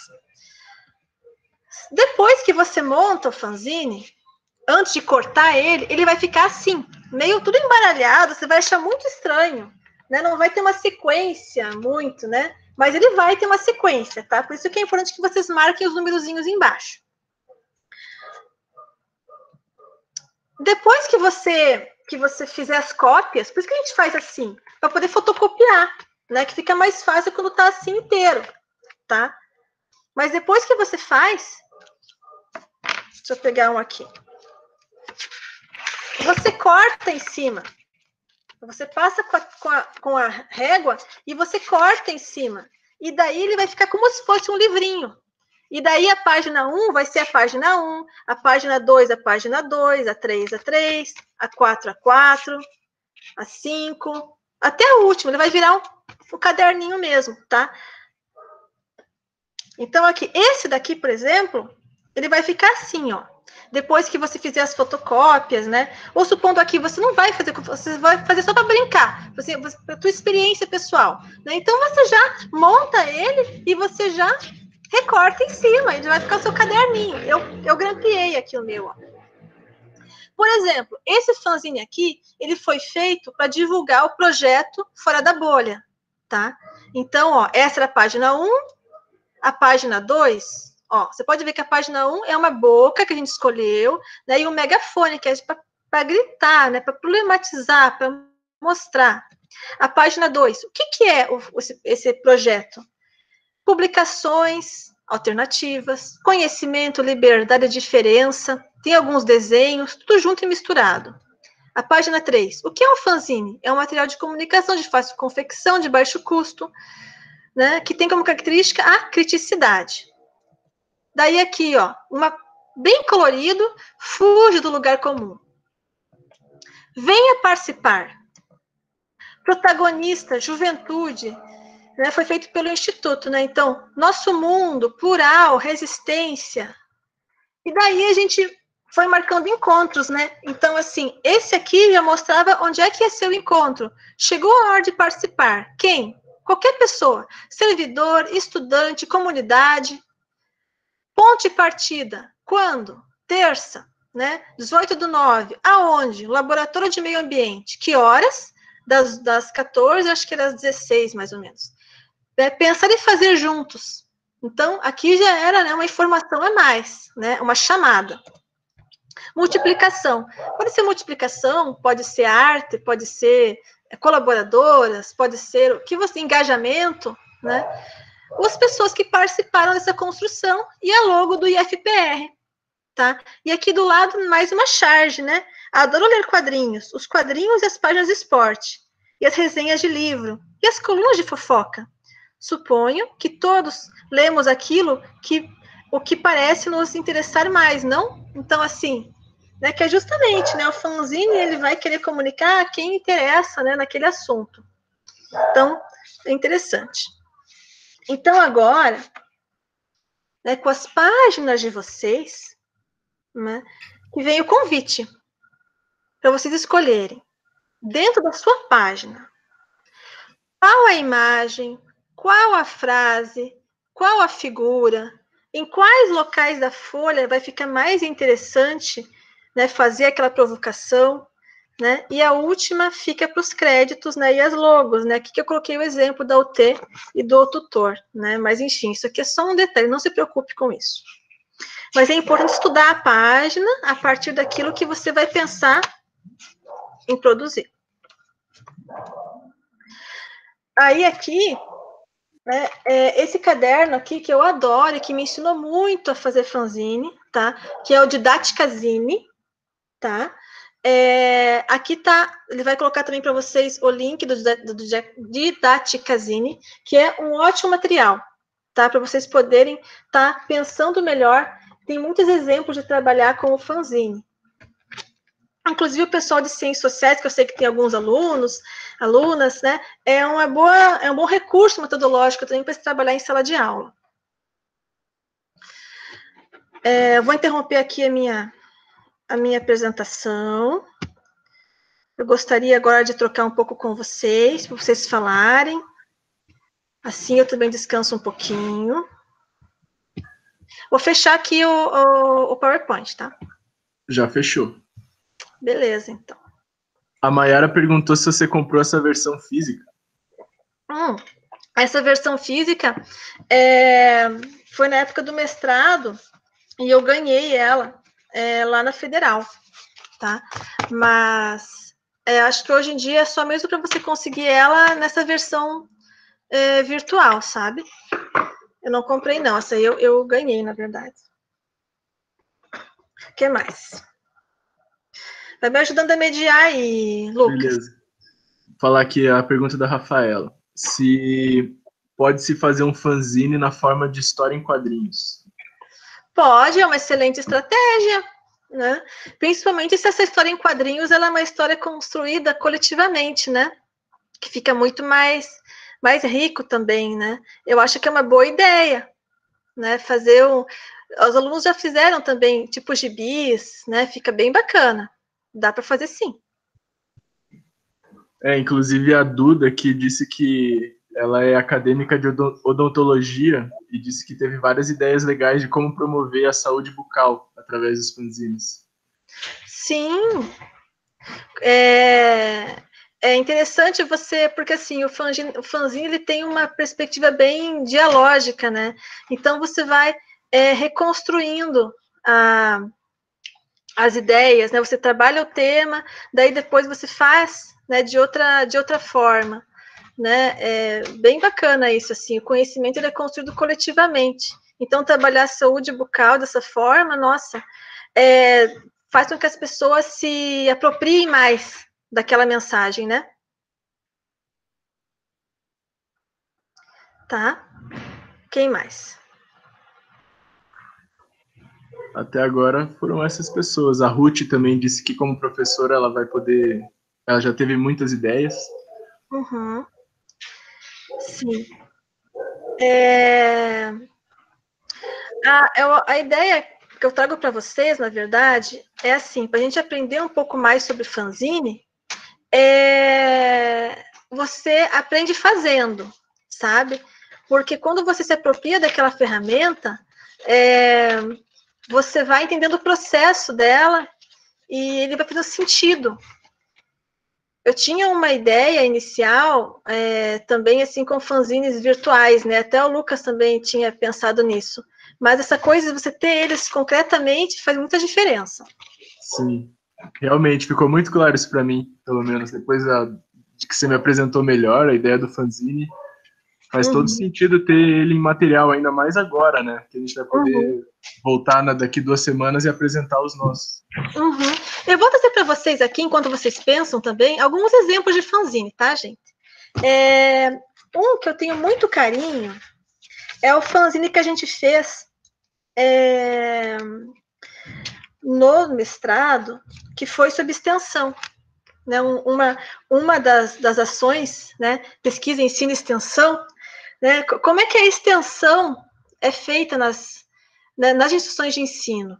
Depois que você monta o fanzine, antes de cortar ele, ele vai ficar assim, meio tudo embaralhado, você vai achar muito estranho, né? Não vai ter uma sequência muito, né? Mas ele vai ter uma sequência, tá? Por isso que é importante que vocês marquem os numerozinhos embaixo. Depois que você fizer as cópias, por isso que a gente faz assim, para poder fotocopiar, né? Que fica mais fácil quando tá assim inteiro, tá? Mas depois que você faz, deixa eu pegar um aqui. Você corta em cima. Você passa com a régua e você corta em cima. E daí ele vai ficar como se fosse um livrinho. E daí a página 1 vai ser a página 1, a página 2, a página 2, a 3, a 3, a 4, a 4, a 5, até o último. Ele vai virar um caderninho mesmo, tá? Então, aqui, esse daqui, por exemplo, ele vai ficar assim, ó. Depois que você fizer as fotocópias, né? Ou supondo aqui, você não vai fazer, você vai fazer só para brincar, para tua experiência pessoal, né? Então, você já monta ele e você já recorta em cima, ele vai ficar o seu caderninho. Eu grampeei aqui o meu, ó. Por exemplo, esse fanzine aqui, ele foi feito para divulgar o projeto Fora da Bolha, tá? Então, ó, essa era a página 1, a página 2, ó, você pode ver que a página 1 é uma boca que a gente escolheu, né, e um megafone, que é para gritar, né, para problematizar, para mostrar. A página 2, o que é esse projeto? Publicações alternativas, conhecimento, liberdade, diferença, tem alguns desenhos, tudo junto e misturado. A página 3, o que é um fanzine? É um material de comunicação de fácil confecção, de baixo custo, né, que tem como característica a criticidade. Daí aqui, ó, bem colorido, fuge do lugar comum. Venha participar. Protagonista, juventude, né, foi feito pelo Instituto, né? Então, nosso mundo, plural, resistência. E daí a gente foi marcando encontros, né? Então, assim, esse aqui já mostrava onde é que ia ser o encontro. Chegou a hora de participar. Quem? Qualquer pessoa, servidor, estudante, comunidade. Ponto de partida, quando? Terça, né? 18/9. Aonde? Laboratório de Meio Ambiente. Que horas? Das 14, acho que das 16, mais ou menos. Pensar em fazer juntos. Então, aqui já era, né, uma informação a mais, né? Uma chamada. Multiplicação. Pode ser multiplicação, pode ser arte, pode ser colaboradoras, pode ser o que você engajamento, né? As pessoas que participaram dessa construção e a logo do IFPR, tá? E aqui do lado mais uma charge, né? Adoro ler quadrinhos, os quadrinhos e as páginas de esporte, e as resenhas de livro, e as colunas de fofoca. Suponho que todos lemos aquilo o que parece nos interessar mais, não? Então, assim, né, que é justamente, né, o fanzine, ele vai querer comunicar a quem interessa, né, naquele assunto. Então, é interessante. Então, agora, né, com as páginas de vocês, né, que vem o convite para vocês escolherem, dentro da sua página, qual a imagem, qual a frase, qual a figura, em quais locais da folha vai ficar mais interessante, né, fazer aquela provocação, né? E a última fica para os créditos, né? E as logos, né? Aqui que eu coloquei o exemplo da UT e do tutor, né? Mas enfim, isso aqui é só um detalhe, não se preocupe com isso. Mas é importante estudar a página a partir daquilo que você vai pensar em produzir. Aí aqui, né, esse caderno aqui que eu adoro e que me ensinou muito a fazer fanzine, tá? Que é o Didaticazine, tá? Aqui tá, ele vai colocar também para vocês o link do Didaticazine, que é um ótimo material, tá? Para vocês poderem estar pensando melhor. Tem muitos exemplos de trabalhar com o fanzine. Inclusive o pessoal de ciências sociais, que eu sei que tem alguns alunas, né? É um bom recurso metodológico também para se trabalhar em sala de aula. Eu vou interromper aqui a minha apresentação. Eu gostaria agora de trocar um pouco com vocês, para vocês falarem. Assim eu também descanso um pouquinho. Vou fechar aqui o PowerPoint, tá? Já fechou. Beleza, então. A Mayara perguntou se você comprou essa versão física. Essa versão física foi na época do mestrado e eu ganhei ela lá na Federal, tá? Mas acho que hoje em dia é só mesmo para você conseguir ela nessa versão virtual, sabe? Eu não comprei, não. Essa aí eu ganhei, na verdade. O que mais? Vai me ajudando a mediar aí, Lucas. Beleza. Vou falar aqui a pergunta da Rafaela. Se pode-se fazer um fanzine na forma de história em quadrinhos? Pode, é uma excelente estratégia, né? Principalmente se essa história em quadrinhos ela é uma história construída coletivamente, né? Que fica muito mais rico também, né? Eu acho que é uma boa ideia, né? Fazer os alunos já fizeram também, tipo gibis, né? Fica bem bacana. Dá para fazer sim. Inclusive a Duda, que disse que ela é acadêmica de odontologia e disse que teve várias ideias legais de como promover a saúde bucal através dos fanzines. Sim. É interessante você, porque assim, o fanzine ele tem uma perspectiva bem dialógica, né? Então você vai reconstruindo as ideias, né? Você trabalha o tema, daí depois você faz, né, de outra forma, né? É bem bacana isso, assim, o conhecimento ele é construído coletivamente. Então, trabalhar a saúde bucal dessa forma, nossa, faz com que as pessoas se apropriem mais daquela mensagem, né? Tá? Quem mais? Até agora foram essas pessoas. A Ruth também disse que como professora ela vai poder... Ela já teve muitas ideias. Uhum. Sim. A ideia que eu trago para vocês, na verdade, é assim, para a gente aprender um pouco mais sobre fanzine, você aprende fazendo, sabe? Porque quando você se apropria daquela ferramenta, você vai entendendo o processo dela e ele vai fazendo sentido. Eu tinha uma ideia inicial também assim com fanzines virtuais, né? Até o Lucas também tinha pensado nisso. Mas essa coisa de você ter eles concretamente faz muita diferença. Sim, realmente ficou muito claro isso para mim, pelo menos depois de que você me apresentou melhor a ideia do fanzine. Faz todo sentido ter ele em material, ainda mais agora, né? Que a gente vai poder voltar daqui 2 semanas e apresentar os nossos. Eu vou trazer para vocês aqui, enquanto vocês pensam também, alguns exemplos de fanzine, tá, gente? Um que eu tenho muito carinho é o fanzine que a gente fez no mestrado, que foi sobre extensão. Né? Uma das ações, né? Pesquisa, ensino e extensão, né? Como é que a extensão é feita nas instituições de ensino?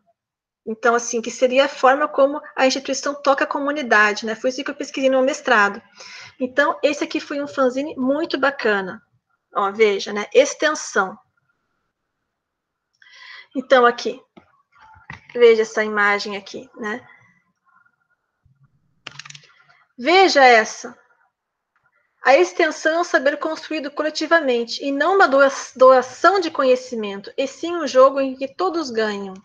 Então, assim, que seria a forma como a instituição toca a comunidade, né? Foi isso que eu pesquisei no meu mestrado. Então, esse aqui foi um fanzine muito bacana. Ó, veja, né? Extensão. Então, aqui, veja essa imagem aqui, né? Veja essa. A extensão é um saber construído coletivamente, e não uma doação de conhecimento, e sim um jogo em que todos ganham,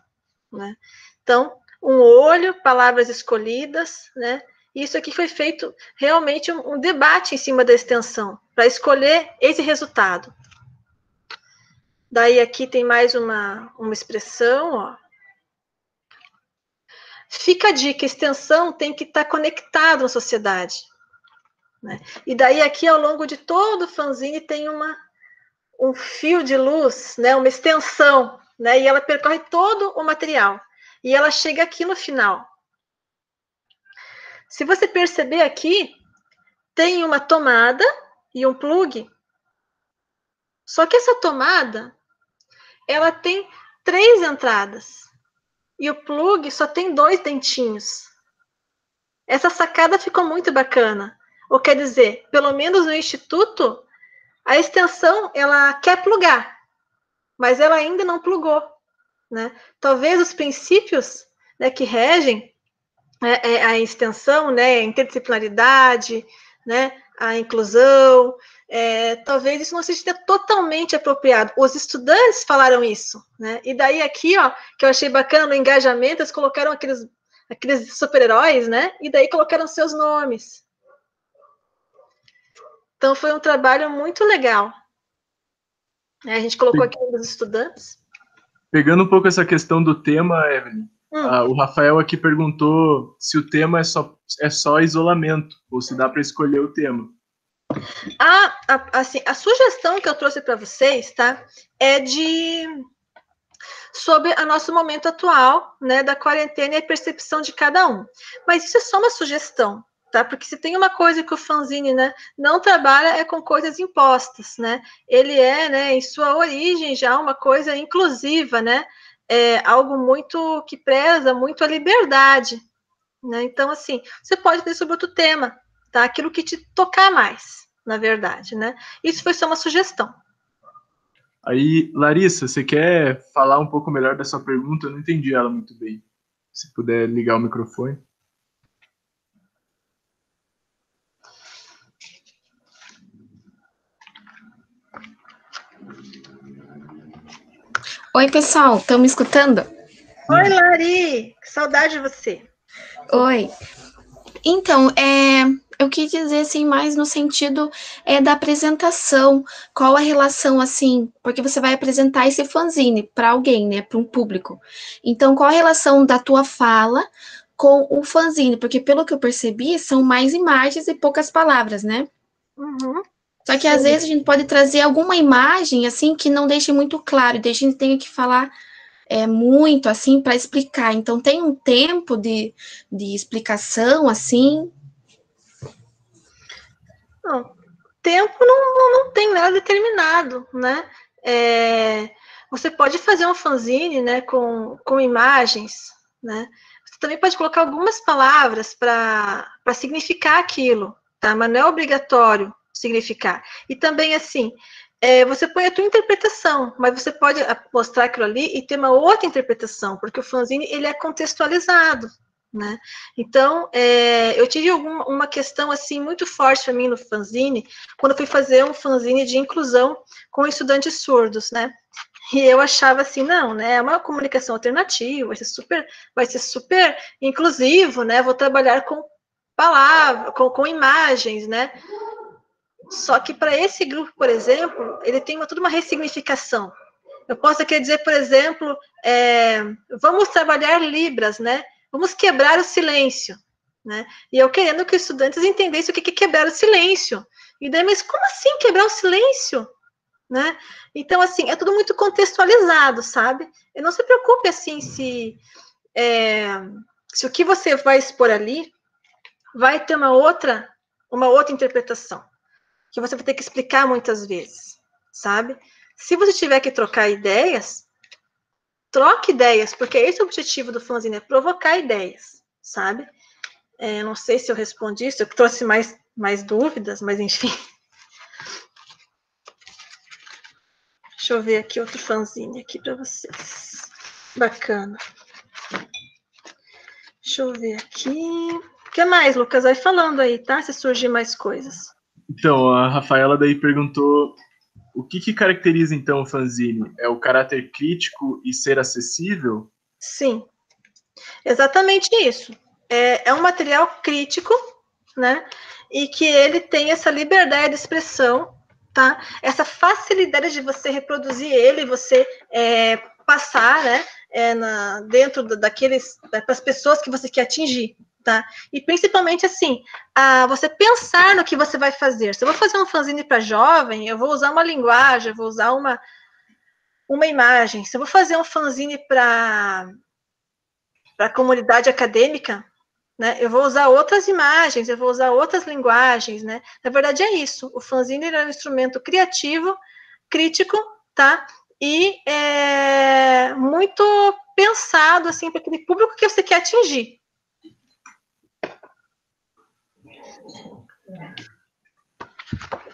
né? Então, um olho, palavras escolhidas, né? Isso aqui foi feito realmente um debate em cima da extensão, para escolher esse resultado. Daí aqui tem mais uma expressão, ó. Fica a dica, extensão tem que estar conectado na sociedade. Né? E daí aqui, ao longo de todo o fanzine, tem um fio de luz, né? Uma extensão, né? E ela percorre todo o material. E ela chega aqui no final. Se você perceber aqui, tem uma tomada e um plug. Só que essa tomada, ela tem 3 entradas. E o plug só tem 2 dentinhos. Essa sacada ficou muito bacana. Ou quer dizer, pelo menos no instituto, a extensão ela quer plugar, mas ela ainda não plugou. né? Talvez os princípios, né, que regem a extensão, né, a interdisciplinaridade, né, a inclusão, talvez isso não seja totalmente apropriado. Os estudantes falaram isso, né? E daí aqui, ó, que eu achei bacana no engajamento, eles colocaram aqueles super-heróis, né? E daí colocaram seus nomes. Então foi um trabalho muito legal. A gente colocou aqui um dos estudantes. Pegando um pouco essa questão do tema, Evelyn, o Rafael aqui perguntou se o tema é só isolamento, ou se dá para escolher o tema. Assim, a sugestão que eu trouxe para vocês, tá, é sobre o nosso momento atual, né, da quarentena e a percepção de cada um. Mas isso é só uma sugestão, tá? Porque se tem uma coisa que o fanzine, né, não trabalha é com coisas impostas, né? Ele né, em sua origem já uma coisa inclusiva, né? Algo muito que preza muito a liberdade, né? Então, assim, você pode ter sobre outro tema, tá? Aquilo que te tocar mais, na verdade, né? Isso foi só uma sugestão. Aí, Larissa, você quer falar um pouco melhor da sua pergunta? Eu não entendi ela muito bem. Se puder ligar o microfone. Oi, pessoal, estão me escutando? Oi, Lari, que saudade de você. Oi. Então, eu quis dizer, assim, mais no sentido da apresentação, qual a relação, assim, porque você vai apresentar esse fanzine para alguém, né, para um público. Então, qual a relação da tua fala com o fanzine? Porque, pelo que eu percebi, são mais imagens e poucas palavras, né? Uhum. Só que, às vezes, a gente pode trazer alguma imagem, assim, que não deixe muito claro, e daí a gente tem que falar muito, assim, para explicar. Então, tem um tempo de explicação, assim? Não, tempo não tem nada determinado, né? Você pode fazer um fanzine, né, com imagens, né? Você também pode colocar algumas palavras para significar aquilo, tá? Mas não é obrigatório significar. E também, assim, você põe a tua interpretação, mas você pode mostrar aquilo ali e ter uma outra interpretação, porque o fanzine, ele é contextualizado, né? Então, eu tive uma questão assim muito forte para mim no fanzine, quando eu fui fazer um fanzine de inclusão com estudantes surdos, né? E eu achava assim, não, né? É uma comunicação alternativa, vai ser super inclusivo, né? Vou trabalhar com palavras, com imagens, né? Só que para esse grupo, por exemplo, ele tem toda uma ressignificação. Eu posso querer dizer, por exemplo, vamos trabalhar Libras, né? Vamos quebrar o silêncio, né? E eu querendo que os estudantes entendessem o que é quebrar o silêncio. E daí, mas como assim quebrar o silêncio? Né? Então, assim, é tudo muito contextualizado, sabe? E não se preocupe, assim, se o que você vai expor ali vai ter uma outra interpretação, que você vai ter que explicar muitas vezes, sabe? Se você tiver que trocar ideias, troque ideias, porque esse é o objetivo do fanzine, é provocar ideias, sabe? Não sei se eu respondi isso, eu trouxe mais dúvidas, mas enfim. Deixa eu ver aqui outro fanzine aqui para vocês. Bacana. Deixa eu ver aqui. O que mais, Lucas? Vai falando aí, tá? Se surgir mais coisas. Então, a Rafaela daí perguntou o que caracteriza, então, o fanzine? É o caráter crítico e ser acessível? Sim, exatamente isso. É um material crítico, né? E que ele tem essa liberdade de expressão, tá? Essa facilidade de você reproduzir ele, você passar, né? Dentro daqueles, para as pessoas que você quer atingir, tá? E principalmente assim, você pensar no que você vai fazer. Se eu vou fazer um fanzine para jovem, eu vou usar uma linguagem, eu vou usar uma imagem. Se eu vou fazer um fanzine para a comunidade acadêmica, né, eu vou usar outras imagens, eu vou usar outras linguagens, né? Na verdade é isso. O fanzine é um instrumento criativo, crítico, tá? E muito pensado assim para aquele público que você quer atingir.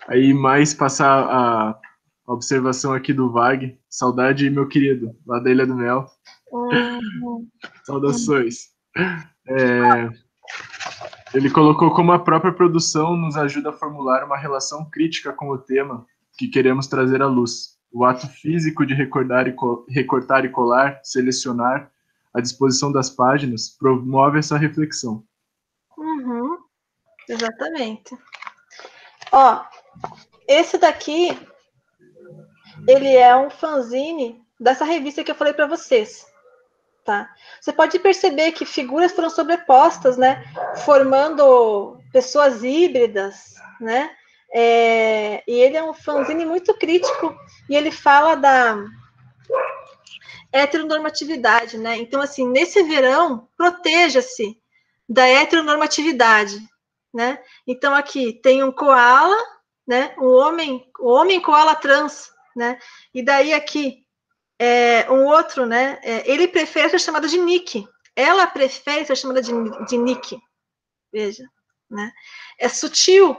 Aí mais passar A observação aqui do Vag. Saudade, meu querido, lá da Ilha do Mel. Saudações. Ele colocou como a própria produção nos ajuda a formular uma relação crítica com o tema que queremos trazer à luz. O ato físico de recortar e colar, selecionar, a disposição das páginas, promove essa reflexão. Uhum, exatamente. Ó, esse daqui, ele é um fanzine dessa revista que eu falei para vocês. Tá? Você pode perceber que figuras foram sobrepostas, né? Formando pessoas híbridas, né? E ele é um fanzine muito crítico e ele fala da heteronormatividade, né? Então, assim, nesse verão, proteja-se da heteronormatividade, né? Então, aqui tem um koala, né? O homem koala trans, né? E daí aqui um outro, né? Ele prefere ser chamado de Nick. Ela prefere ser chamada de Nick. Veja, né? É sutil,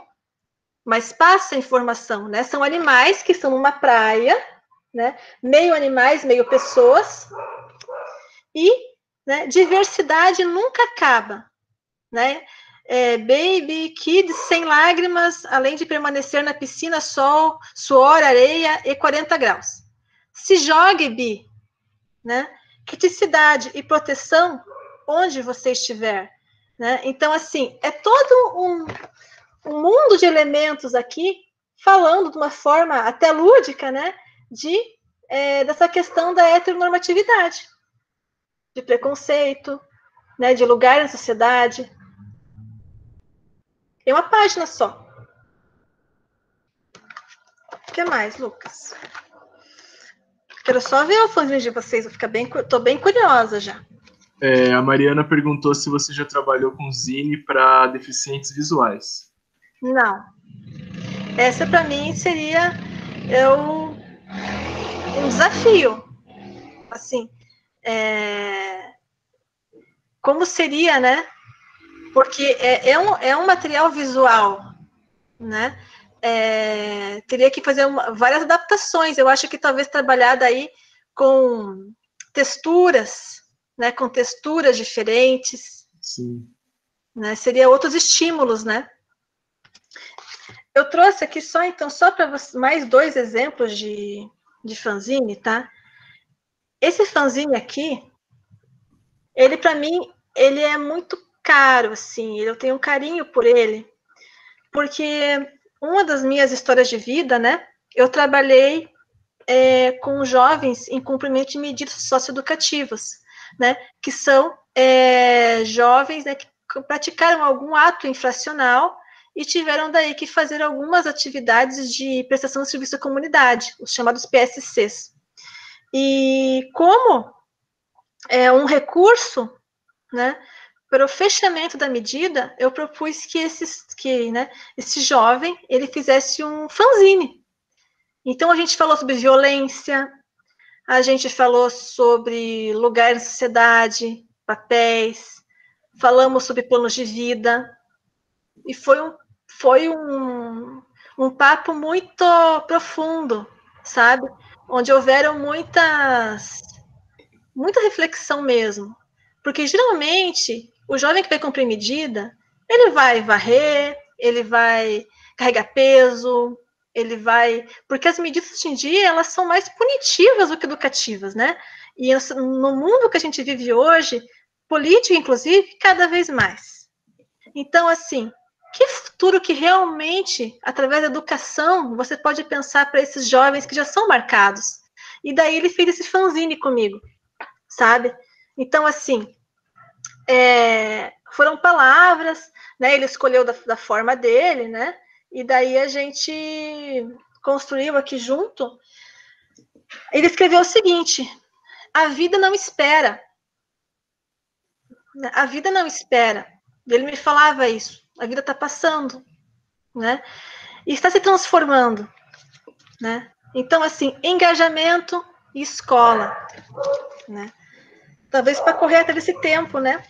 mas passa informação, né? São animais que estão numa praia, né? Meio animais, meio pessoas. E, né, diversidade nunca acaba, né? Baby, kids sem lágrimas, além de permanecer na piscina, sol, suor, areia e 40 graus. Se jogue, Bi, né? Criticidade e proteção onde você estiver, né? Então, assim, é todo um mundo de elementos aqui falando de uma forma até lúdica, né? Dessa questão da heteronormatividade, de preconceito, né? De lugar na sociedade. Tem uma página só. O que mais, Lucas? Quero só ver o fanzine de vocês, tô bem curiosa já. A Mariana perguntou se você já trabalhou com zine para deficientes visuais. Não. Essa, para mim, seria um desafio. Assim, como seria, né? Porque é um material visual, né? Teria que fazer várias adaptações. Eu acho que talvez trabalhar daí com texturas, né? Com texturas diferentes. Sim. Né? Seria outros estímulos, né? Eu trouxe aqui só para mais 2 exemplos de fanzine, tá? Esse fanzine aqui, ele para mim, ele é muito caro, assim, eu tenho um carinho por ele, porque uma das minhas histórias de vida, né, eu trabalhei com jovens em cumprimento de medidas socioeducativas, né, que são jovens, né, que praticaram algum ato infracional e tiveram daí que fazer algumas atividades de prestação de serviço à comunidade, os chamados PSCs. E como um recurso, né, para o fechamento da medida, eu propus que esse jovem ele fizesse um fanzine. Então, a gente falou sobre violência, a gente falou sobre lugar na sociedade, papéis, falamos sobre planos de vida, e foi um papo muito profundo, sabe? Onde houveram muita reflexão mesmo. Porque, geralmente, o jovem que vai cumprir medida, ele vai varrer, ele vai carregar peso, ele vai... Porque as medidas, hoje em dia, elas são mais punitivas do que educativas, né? E no mundo que a gente vive hoje, política, inclusive, cada vez mais. Então, assim, que futuro que realmente, através da educação, você pode pensar para esses jovens que já são marcados? E daí ele fez esse fanzine comigo, sabe? Então, assim, foram palavras, né? Ele escolheu da forma dele, né? E daí a gente construiu aqui junto. Ele escreveu o seguinte: a vida não espera. A vida não espera. Ele me falava isso. A vida está passando, né? E está se transformando, né? Então, assim, engajamento e escola, né? Talvez para correr atrás desse tempo, né?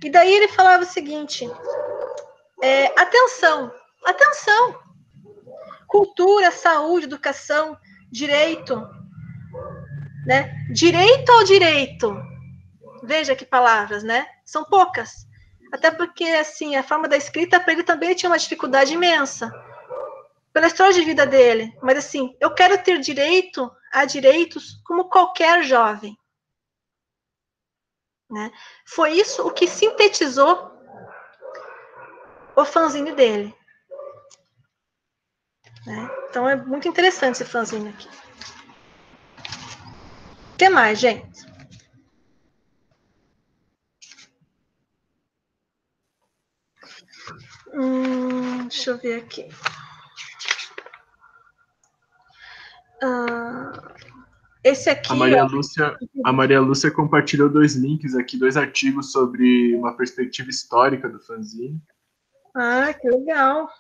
E daí ele falava o seguinte: atenção, cultura, saúde, educação, direito, né? Direito ao direito. Veja que palavras, né? São poucas. Até porque, assim, a forma da escrita, para ele também tinha uma dificuldade imensa. Pela história de vida dele. Mas, assim, eu quero ter direito a direitos como qualquer jovem. Né? Foi isso o que sintetizou o fanzine dele. Né? Então, é muito interessante esse fanzine aqui. O que mais, gente? Deixa eu ver aqui. Esse aqui. A Maria Lúcia compartilhou 2 links aqui, 2 artigos sobre uma perspectiva histórica do fanzine. Ah, que legal.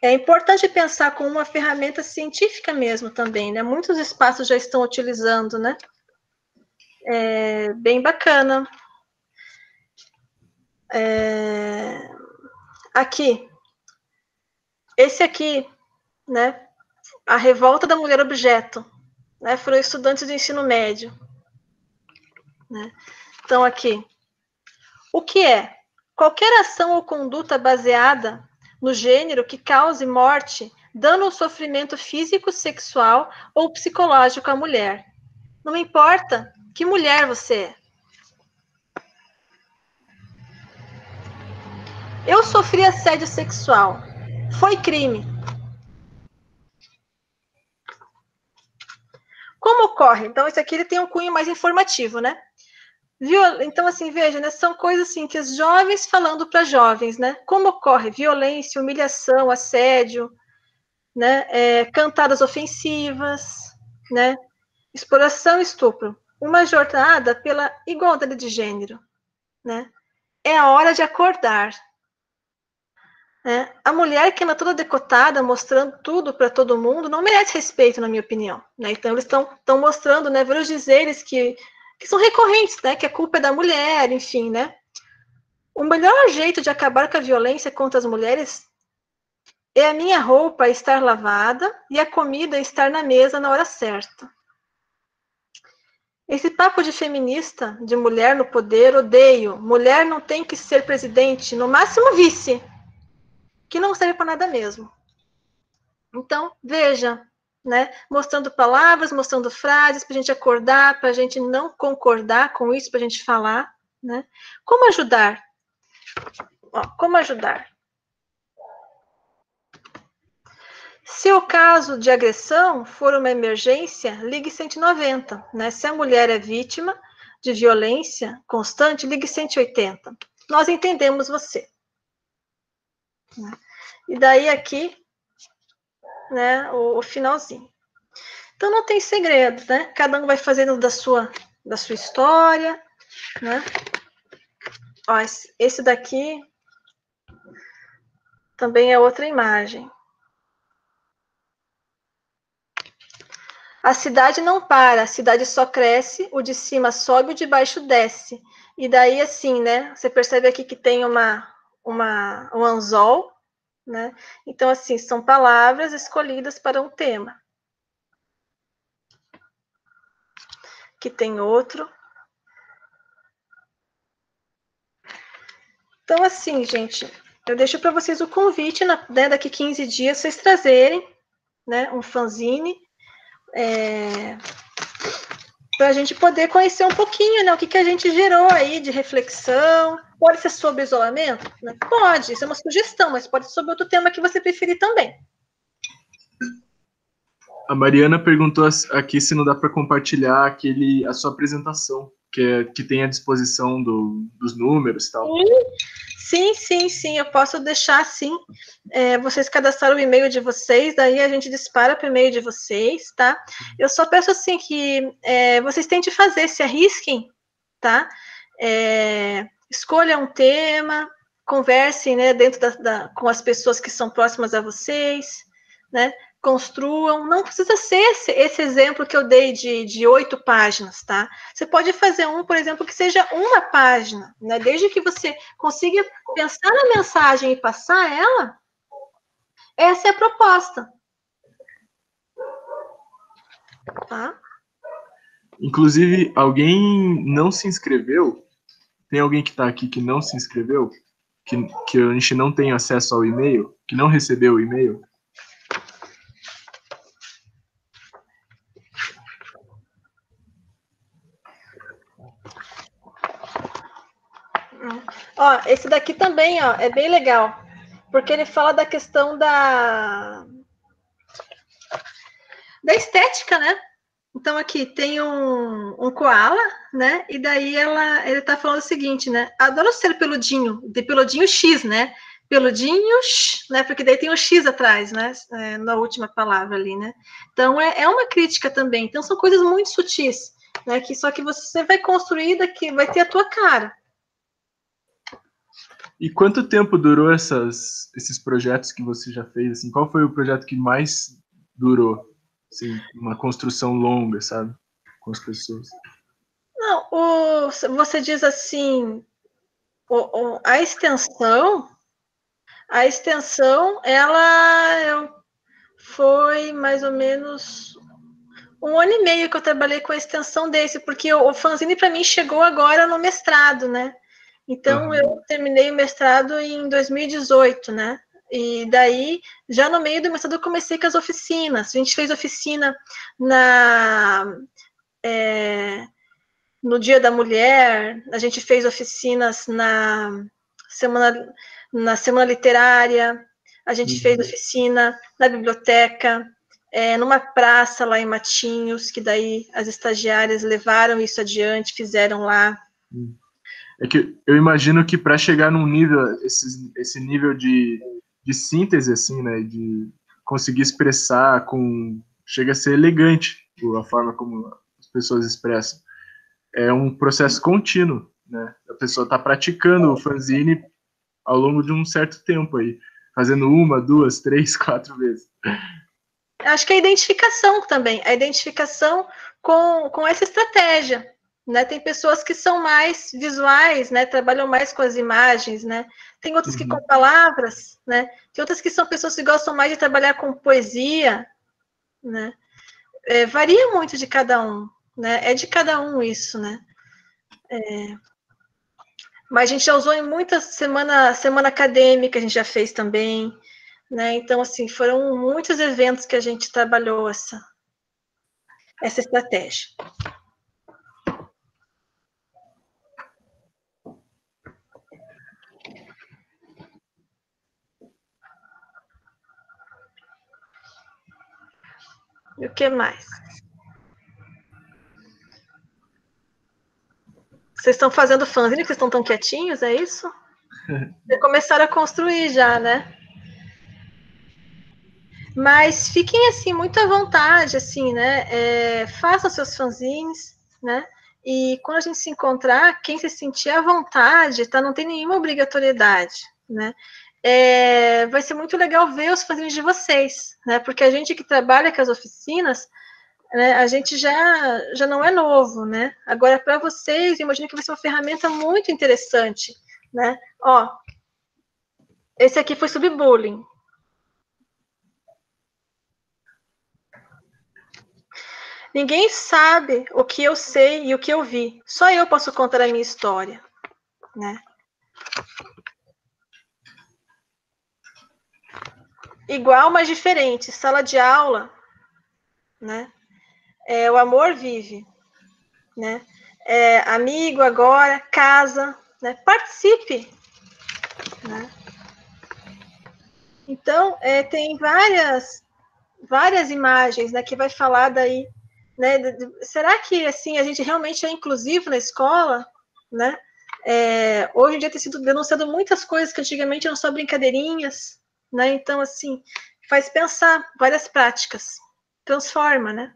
É importante pensar como uma ferramenta científica mesmo também, né? Muitos espaços já estão utilizando, né? É bem bacana. Aqui. Esse aqui, né? A revolta da mulher objeto. Né? Foram estudantes do ensino médio. Né? Então, aqui. O que é? Qualquer ação ou conduta baseada no gênero que cause morte, dano ou sofrimento físico, sexual ou psicológico à mulher. Não importa que mulher você é. Eu sofri assédio sexual. Foi crime. Como ocorre? Então, isso aqui ele tem um cunho mais informativo, né? Então, assim, veja, né? São coisas assim que os jovens falando para jovens, né? Como ocorre? Violência, humilhação, assédio, né? Cantadas ofensivas, né? Exploração e estupro. Uma jornada pela igualdade de gênero, né? É a hora de acordar. Né? A mulher que anda toda decotada, mostrando tudo para todo mundo, não merece respeito, na minha opinião. Né? Então, eles estão mostrando, né, vários dizeres que são recorrentes, né, que a culpa é da mulher, enfim, né? O melhor jeito de acabar com a violência contra as mulheres é a minha roupa estar lavada e a comida estar na mesa na hora certa. Esse papo de feminista, de mulher no poder, odeio. Mulher não tem que ser presidente, no máximo vice, que não serve para nada mesmo. Então, veja, né? Mostrando palavras, mostrando frases, para a gente acordar, para a gente não concordar com isso, para a gente falar, né? Como ajudar? Ó, como ajudar? Se o caso de agressão for uma emergência, ligue 190, né? Se a mulher é vítima de violência constante, ligue 180. Nós entendemos você. E daí aqui, né, o finalzinho. Então não tem segredo, né? Cada um vai fazendo da sua história, né? Ó, esse daqui também é outra imagem. A cidade não para, a cidade só cresce, o de cima sobe, o de baixo desce. E daí, assim, né? Você percebe aqui que tem um anzol, né? Então, assim, são palavras escolhidas para um tema. Aqui tem outro. Então, assim, gente, eu deixo para vocês o convite, né, daqui 15 dias, vocês trazerem, né, um fanzine, para a gente poder conhecer um pouquinho, né, o que a gente gerou aí de reflexão. Pode ser sobre isolamento? Né? Pode, isso é uma sugestão, mas pode ser sobre outro tema que você preferir também. A Mariana perguntou aqui se não dá para compartilhar a sua apresentação, que tem à disposição dos números e tal. Sim, eu posso deixar sim. Vocês cadastraram o e-mail de vocês, daí a gente dispara para o e-mail de vocês, tá? Eu só peço assim que vocês tentem fazer, se arrisquem, tá? Escolha um tema, conversem, né, dentro com as pessoas que são próximas a vocês, né? Construam, não precisa ser esse exemplo que eu dei de 8 páginas, tá? Você pode fazer por exemplo, que seja uma página, né? Desde que você consiga pensar na mensagem e passar ela, Essa é a proposta. Tá? Inclusive, alguém não se inscreveu? Tem alguém que está aqui que não se inscreveu? Que a gente não tem acesso ao e-mail? Que não recebeu o e-mail? Ó, esse daqui também, ó, é bem legal, porque ele fala da questão da estética, né? Então aqui tem um koala, né? E daí ele tá falando o seguinte, né? Adoro ser peludinho, de peludinho X, né? Peludinhos, né? Porque daí tem o X atrás, né? Na última palavra ali, né? Então é uma crítica também. Então são coisas muito sutis, né? Que só que você vai construir daqui, vai ter a tua cara. E quanto tempo durou esses projetos que você já fez? Assim, qual foi o projeto que mais durou? Assim, uma construção longa, sabe? Com as pessoas. Não, você diz assim, a extensão, ela foi mais ou menos 1 ano e meio que eu trabalhei com a extensão desse, porque o fanzine para mim chegou agora no mestrado, né? Então eu terminei o mestrado em 2018, né? E daí, já no meio do mestrado, eu comecei com as oficinas. A gente fez oficina no Dia da Mulher, a gente fez oficinas semana literária, a gente fez oficina na biblioteca, numa praça lá em Matinhos, que daí as estagiárias levaram isso adiante, fizeram lá. É que eu imagino que para chegar num nível, esse nível de síntese, assim, né, de conseguir expressar chega a ser elegante a forma como as pessoas expressam. É um processo contínuo, né? A pessoa está praticando o fanzine ao longo de um certo tempo aí, fazendo 1, 2, 3, 4 vezes. Acho que a identificação também, a identificação com essa estratégia, né? Tem pessoas que são mais visuais, né? Trabalham mais com as imagens, né? Tem outras que com palavras, né? Tem outras que são pessoas que gostam mais de trabalhar com poesia, né? Varia muito de cada um, né? É de cada um isso, né? Mas a gente já usou em muita semana acadêmica, a gente já fez também, né? Então, assim, foram muitos eventos que a gente trabalhou essa estratégia. E o que mais? Vocês estão fazendo fanzine, vocês estão tão quietinhos, é isso? Vocês começaram a construir já, né? Mas fiquem, assim, muito à vontade, assim, né? Façam seus fanzines, né? E quando a gente se encontrar, quem se sentir à vontade, tá? Não tem nenhuma obrigatoriedade, né? Vai ser muito legal ver os fanzines de vocês, né? Porque a gente que trabalha com as oficinas, né, a gente já não é novo, né? Agora, para vocês, eu imagino que vai ser uma ferramenta muito interessante, né? Ó, esse aqui foi sobre bullying. Ninguém sabe o que eu sei e o que eu vi. Só eu posso contar a minha história, né? Igual, mas diferente. Sala de aula, né? O amor vive, né? Amigo agora, casa, né? Participe, né? Então, tem várias imagens, né? Que vai falar daí, né? Será que assim a gente realmente é inclusivo na escola, né? Hoje em dia tem sido denunciado muitas coisas que antigamente eram só brincadeirinhas, né? Então, assim, faz pensar várias práticas, transforma, né?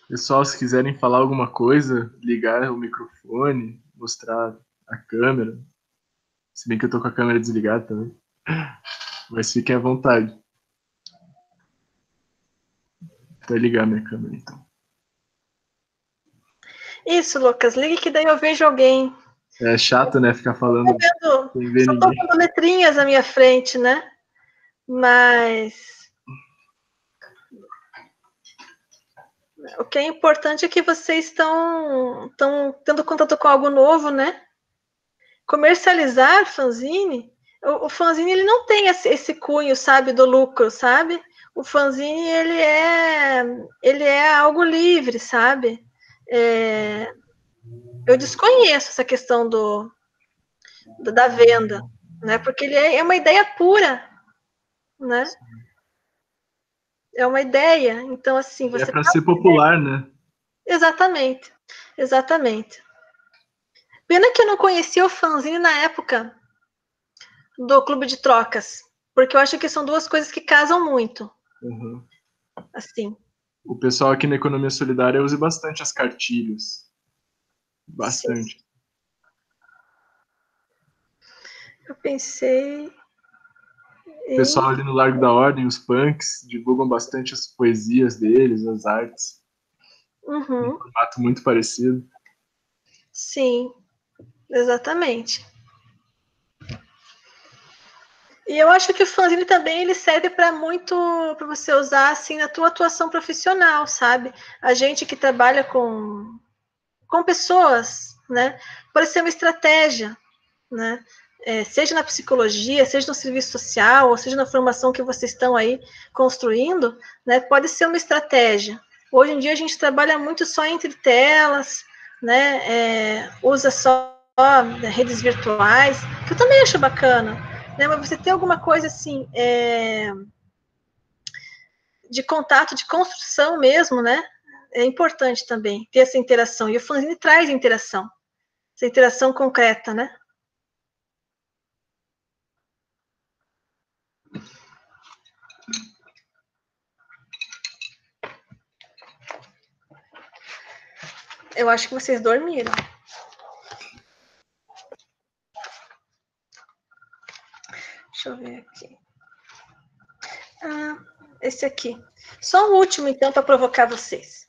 Pessoal, se quiserem falar alguma coisa, ligar o microfone, mostrar a câmera. Se bem que eu tô com a câmera desligada também. Mas fiquem à vontade. Vou ligar minha câmera, então. Isso, Lucas, ligue que daí eu vejo alguém. É chato, né, ficar falando sem ver Só tô ninguém. com letrinhas à minha frente, né? Mas o que é importante é que vocês estão tendo contato com algo novo, né? Comercializar fanzine, o fanzine ele não tem esse cunho, sabe, do lucro, sabe? O fanzine ele é algo livre, sabe? Eu desconheço essa questão da venda, né? Porque ele é uma ideia pura, né? É uma ideia. Então, assim, É você para ser popular, né? Exatamente, exatamente. Pena que eu não conhecia o fanzine na época do clube de trocas, porque eu acho que são duas coisas que casam muito. Uhum. Assim. O pessoal aqui na Economia Solidária usa bastante as cartilhas. Sim. Bastante. Eu pensei O pessoal em. ali no Largo da Ordem, os punks, divulgam bastante as poesias deles, as artes. Um Uhum. formato muito parecido. Sim, exatamente. E eu acho que o fanzine também ele serve para muito para você usar assim na tua atuação profissional, sabe? A gente que trabalha com pessoas, né? Pode ser uma estratégia, né? Seja na psicologia, seja no serviço social, ou seja na formação que vocês estão aí construindo, né? Pode ser uma estratégia. Hoje em dia a gente trabalha muito só entre telas, né? Usa só redes virtuais, que eu também acho bacana, né? Mas você tem alguma coisa assim de contato, de construção mesmo, né? É importante também ter essa interação. E o fanzine traz interação, essa interação concreta, né? Eu acho que vocês dormiram. Deixa eu ver aqui. Esse aqui. Só um último, então, para provocar vocês.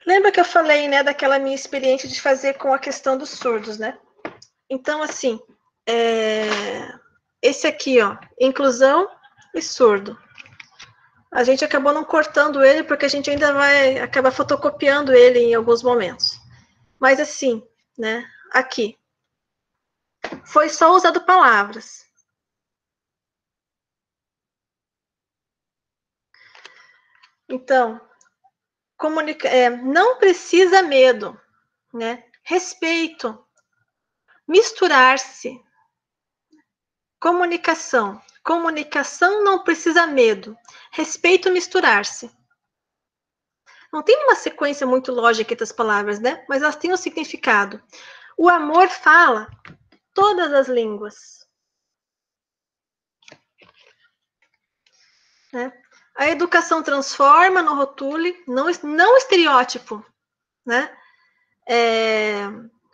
Lembra que eu falei, né, daquela minha experiência de fazer com a questão dos surdos, né? Então, assim, esse aqui, ó, inclusão e surdo. A gente acabou não cortando ele porque a gente ainda vai acabar fotocopiando ele em alguns momentos. Mas assim, né, aqui. Foi só usado palavras. Então, não precisa medo, né? Respeito, misturar-se, comunicação. Comunicação não precisa medo. Respeito, misturar-se. Não tem uma sequência muito lógica entre as palavras, né? Mas elas têm um significado. O amor fala todas as línguas. Né? A educação transforma, não rotule, não estereótipo, né?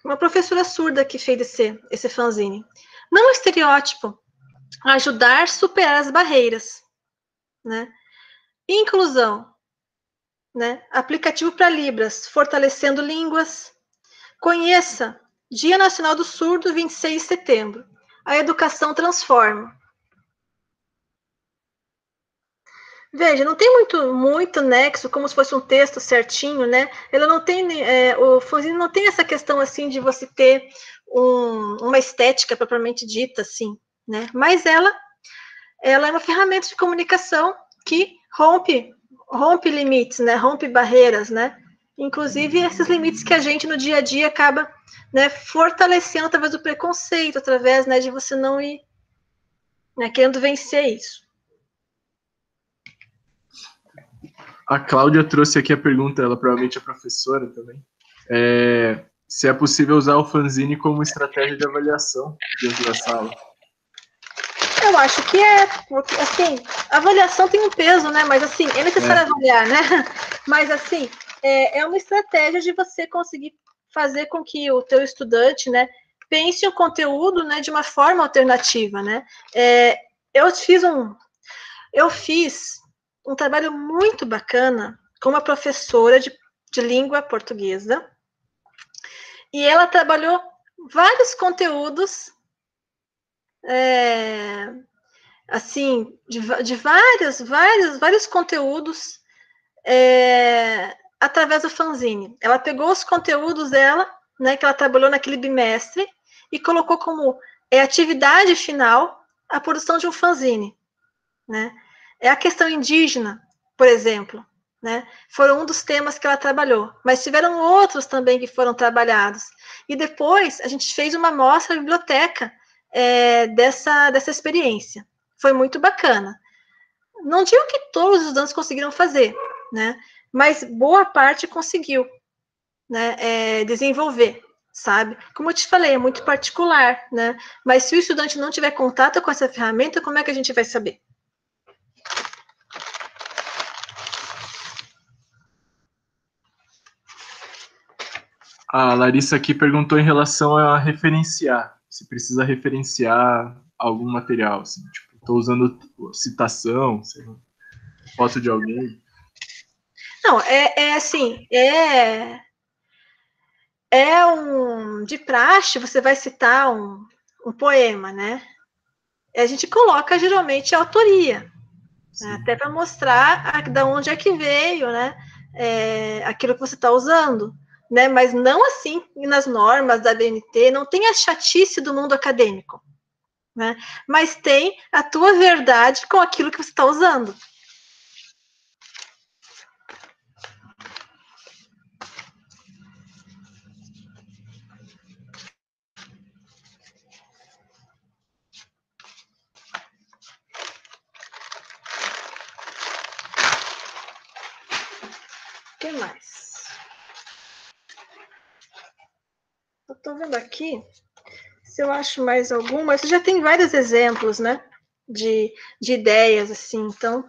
Uma professora surda que fez esse fanzine. Não estereótipo, ajudar a superar as barreiras, né? Inclusão, né? Aplicativo para Libras, fortalecendo línguas. Conheça Dia Nacional do Surdo, 26 de setembro. A educação transforma. Veja, não tem muito nexo, como se fosse um texto certinho, né? Ela não tem, o fanzine não tem essa questão assim de você ter uma estética propriamente dita, assim, né? Mas ela é uma ferramenta de comunicação que rompe limites, né? Rompe barreiras, né? Inclusive esses limites que a gente no dia a dia acaba, né, fortalecendo através do preconceito, através, né, de você não ir, né, querendo vencer isso. A Cláudia trouxe aqui a pergunta, ela provavelmente é professora também. Se é possível usar o fanzine como estratégia de avaliação dentro da sala. Eu acho que porque, assim, a avaliação tem um peso, né? Mas, assim, é necessário avaliar, né? Mas, assim, é uma estratégia de você conseguir fazer com que o teu estudante, né, pense o conteúdo, né, de uma forma alternativa, né? Eu fiz um trabalho muito bacana com uma professora de língua portuguesa, e ela trabalhou vários conteúdos, assim, de vários conteúdos, através do fanzine. Ela pegou os conteúdos dela, né, que ela trabalhou naquele bimestre, e colocou como atividade final a produção de um fanzine, né? A questão indígena, por exemplo, né? Foram um dos temas que ela trabalhou, mas tiveram outros também que foram trabalhados. E depois a gente fez uma mostra na biblioteca dessa experiência. Foi muito bacana. Não digo que todos os estudantes conseguiram fazer, né? Mas boa parte conseguiu, né, desenvolver, sabe? Como eu te falei, é muito particular, né? Mas se o estudante não tiver contato com essa ferramenta, como é que a gente vai saber? A Larissa aqui perguntou em relação a referenciar, se precisa referenciar algum material, assim, tipo, estou usando citação, sei lá, foto de alguém. Não, assim, de praxe, você vai citar um poema, né? A gente coloca geralmente a autoria, né? Até para mostrar de onde é que veio, né? Aquilo que você está usando, né? Mas não assim nas normas da BNT, não tem a chatice do mundo acadêmico, né? Mas tem a tua verdade com aquilo que você está usando. O que mais? Eu estou vendo aqui se eu acho mais alguma. Você já tem vários exemplos, né? De ideias, assim. Então,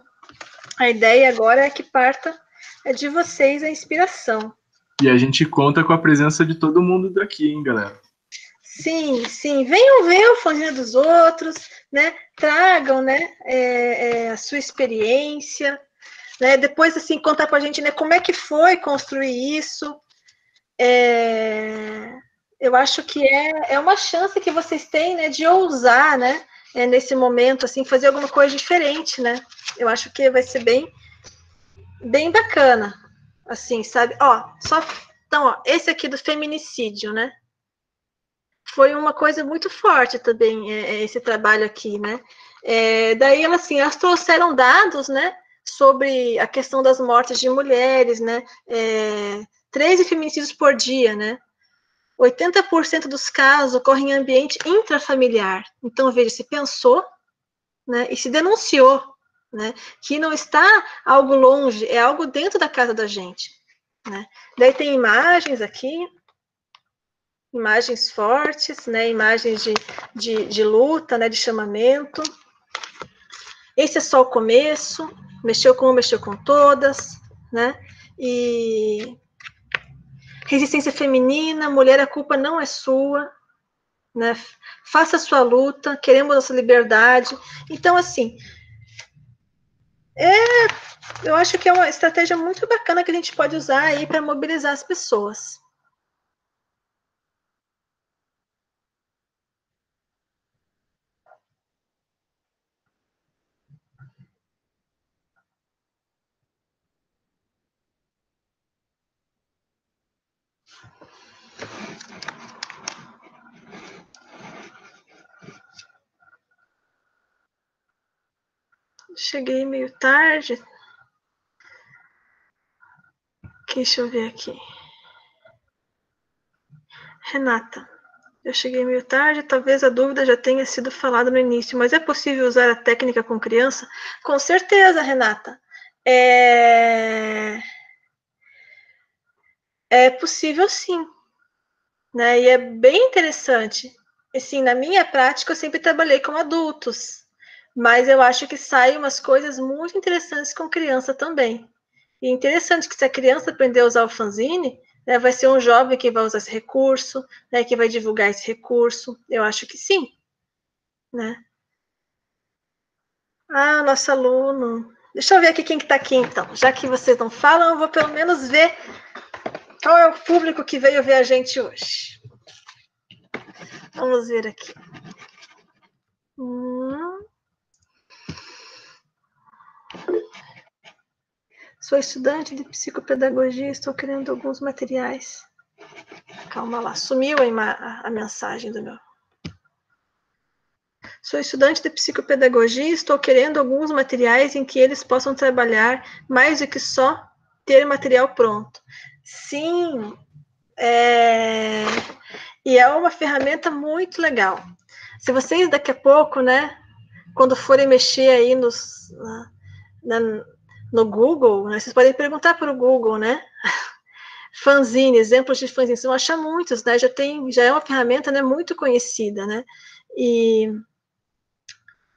a ideia agora é que parta de vocês a inspiração. E a gente conta com a presença de todo mundo daqui, hein, galera? Sim, sim. Venham ver o fanzine dos outros, né? Tragam, né? A sua experiência, né? Depois, assim, contar pra gente, né? Como é que foi construir isso. Eu acho que é uma chance que vocês têm, né? De ousar, né? Nesse momento, assim, fazer alguma coisa diferente, né? Eu acho que vai ser bem bacana, assim, sabe? Então, esse aqui do feminicídio, né? Foi uma coisa muito forte também, esse trabalho aqui, né? Daí, elas trouxeram dados, né? Sobre a questão das mortes de mulheres, né? 13 feminicídios por dia, né? 80% dos casos ocorrem em ambiente intrafamiliar. Então, veja, se pensou, né? E se denunciou, né? Que não está algo longe, é algo dentro da casa da gente, né? Daí tem imagens aqui, imagens fortes, né? Imagens de luta, né? De chamamento. Esse é só o começo, mexeu com todas, né? E resistência feminina, mulher, a culpa não é sua, né? Faça a sua luta, queremos nossa liberdade. Então, assim, eu acho que é uma estratégia muito bacana que a gente pode usar aí para mobilizar as pessoas. Cheguei meio tarde. Deixa eu ver aqui. Renata, eu cheguei meio tarde, talvez a dúvida já tenha sido falada no início, mas é possível usar a técnica com criança? Com certeza, Renata. É possível sim, né? E é bem interessante. Assim, na minha prática, eu sempre trabalhei com adultos, mas eu acho que saem umas coisas muito interessantes com criança também. E interessante que se a criança aprender a usar o fanzine, né, vai ser um jovem que vai usar esse recurso, né, que vai divulgar esse recurso. Eu acho que sim, né? Ah, nosso aluno. Deixa eu ver aqui quem que está aqui, então. Já que vocês não falam, eu vou pelo menos ver Qual é o público que veio ver a gente hoje? Vamos ver aqui. Sou estudante de psicopedagogia, estou querendo alguns materiais. Calma lá, sumiu a mensagem do meu. Sou estudante de psicopedagogia e estou querendo alguns materiais em que eles possam trabalhar mais do que só ter material pronto. Sim, e é uma ferramenta muito legal. Se vocês daqui a pouco, né, quando forem mexer aí no Google, né, vocês podem perguntar para o Google, né, fanzine, exemplos de fanzine, vocês vão achar muitos, né, já é uma ferramenta, né, muito conhecida, né, e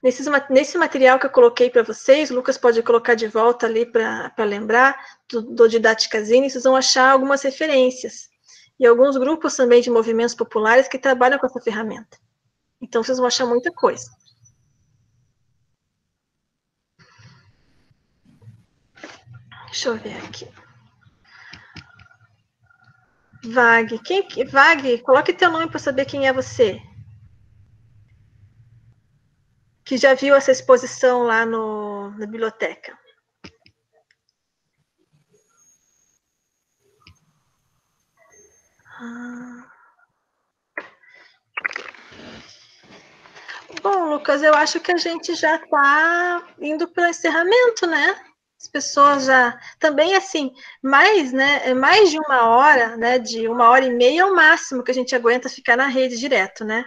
nesse material que eu coloquei para vocês, o Lucas pode colocar de volta ali para lembrar, do Didaticazine, vocês vão achar algumas referências, e alguns grupos também de movimentos populares que trabalham com essa ferramenta. Então, vocês vão achar muita coisa. Deixa eu ver aqui. Vag. Vag, coloque teu nome para saber quem é você. Que já viu essa exposição lá na biblioteca. Bom, Lucas, eu acho que a gente já está indo para o encerramento, né? As pessoas já... Também, assim, mais de uma hora, né? De 1h30 é o máximo que a gente aguenta ficar na rede direto, né?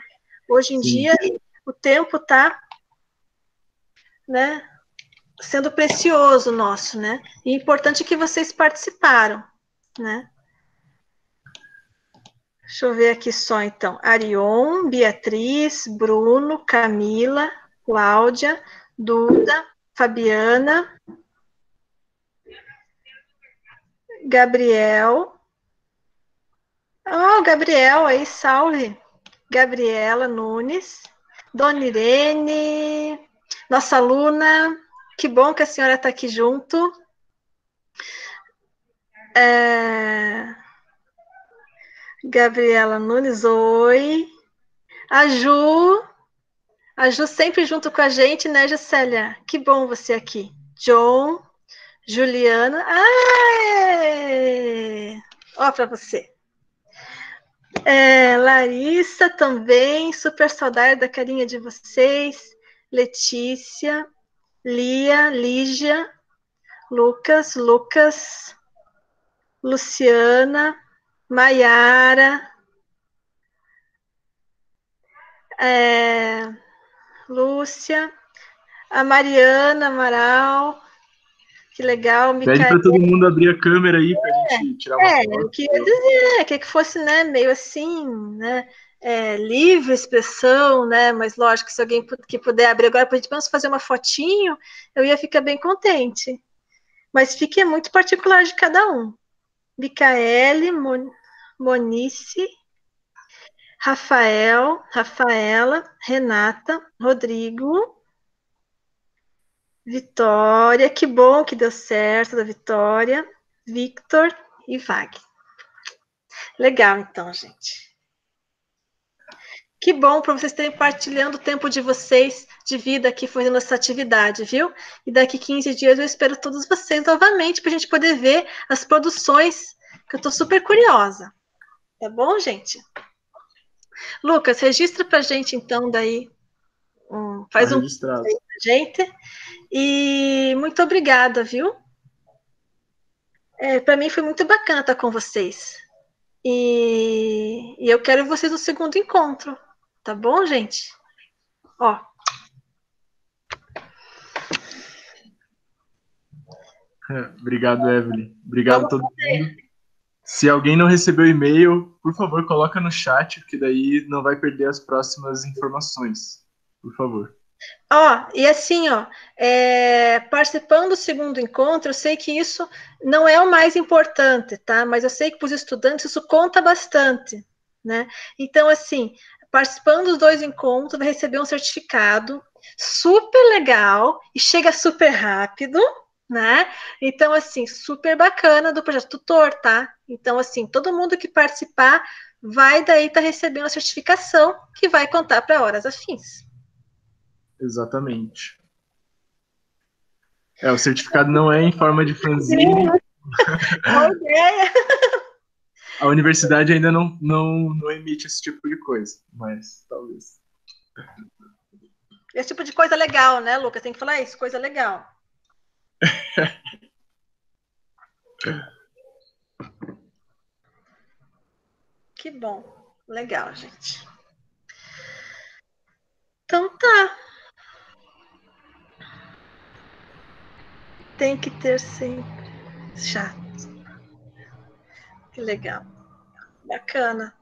Hoje em dia, o tempo está, né, sendo precioso nosso, né? E é importante que vocês participaram, né? Deixa eu ver aqui só, então. Arion, Beatriz, Bruno, Camila, Cláudia, Duda, Fabiana, Gabriel. Oh, Gabriel aí, salve. Gabriela Nunes, Dona Irene, nossa aluna. Que bom que a senhora está aqui junto. Gabriela Nunes, oi. A Ju sempre junto com a gente, né, Juscelia? Que bom você aqui. John, Juliana. Ó, para você. Larissa também, super saudade da carinha de vocês. Letícia, Lia, Lígia, Lucas, Luciana, Maiara, Lúcia, a Mariana Amaral, que legal, Pede para todo mundo abrir a câmera aí para a gente tirar uma foto. Eu queria dizer que fosse, né, meio assim, né, livre expressão, né, mas lógico, se alguém que puder abrir agora para a gente vamos fazer uma fotinho, eu ia ficar bem contente. Mas fique muito particular de cada um. Micaele, Monice, Rafaela, Renata, Rodrigo, Vitória, que bom que deu certo da Vitória, Victor e Vag. Legal, então, gente. Que bom para vocês terem partilhando o tempo de vocês, de vida aqui, fazendo essa atividade, viu? E daqui 15 dias eu espero todos vocês novamente para a gente poder ver as produções, que eu estou super curiosa. Tá bom, gente? Lucas, registra para a gente, então, daí. Faz um registrado aí pra gente. E muito obrigada, viu? Para mim foi muito bacana estar com vocês. E eu quero vocês no segundo encontro. Tá bom, gente? Ó. Obrigado, Evelyn. Obrigado a todo mundo. Se alguém não recebeu e-mail, por favor, coloca no chat, porque daí não vai perder as próximas informações. Por favor. E assim, participando do segundo encontro, eu sei que isso não é o mais importante, tá? Mas eu sei que para os estudantes isso conta bastante, né? Então, assim, participando dos 2 encontros, vai receber um certificado super legal e chega super rápido, né? Então, assim, super bacana do projeto tutor, tá? Então, assim, todo mundo que participar vai daí estar recebendo a certificação que vai contar para horas afins. Exatamente. O certificado não é em forma de fanzine. Boa ideia! A universidade ainda não emite esse tipo de coisa, mas talvez. Esse tipo de coisa legal, né, Lucas? Tem que falar isso, coisa legal. Que bom. Legal, gente. Então tá. Tem que ter sempre. Chato. Que legal. Bacana.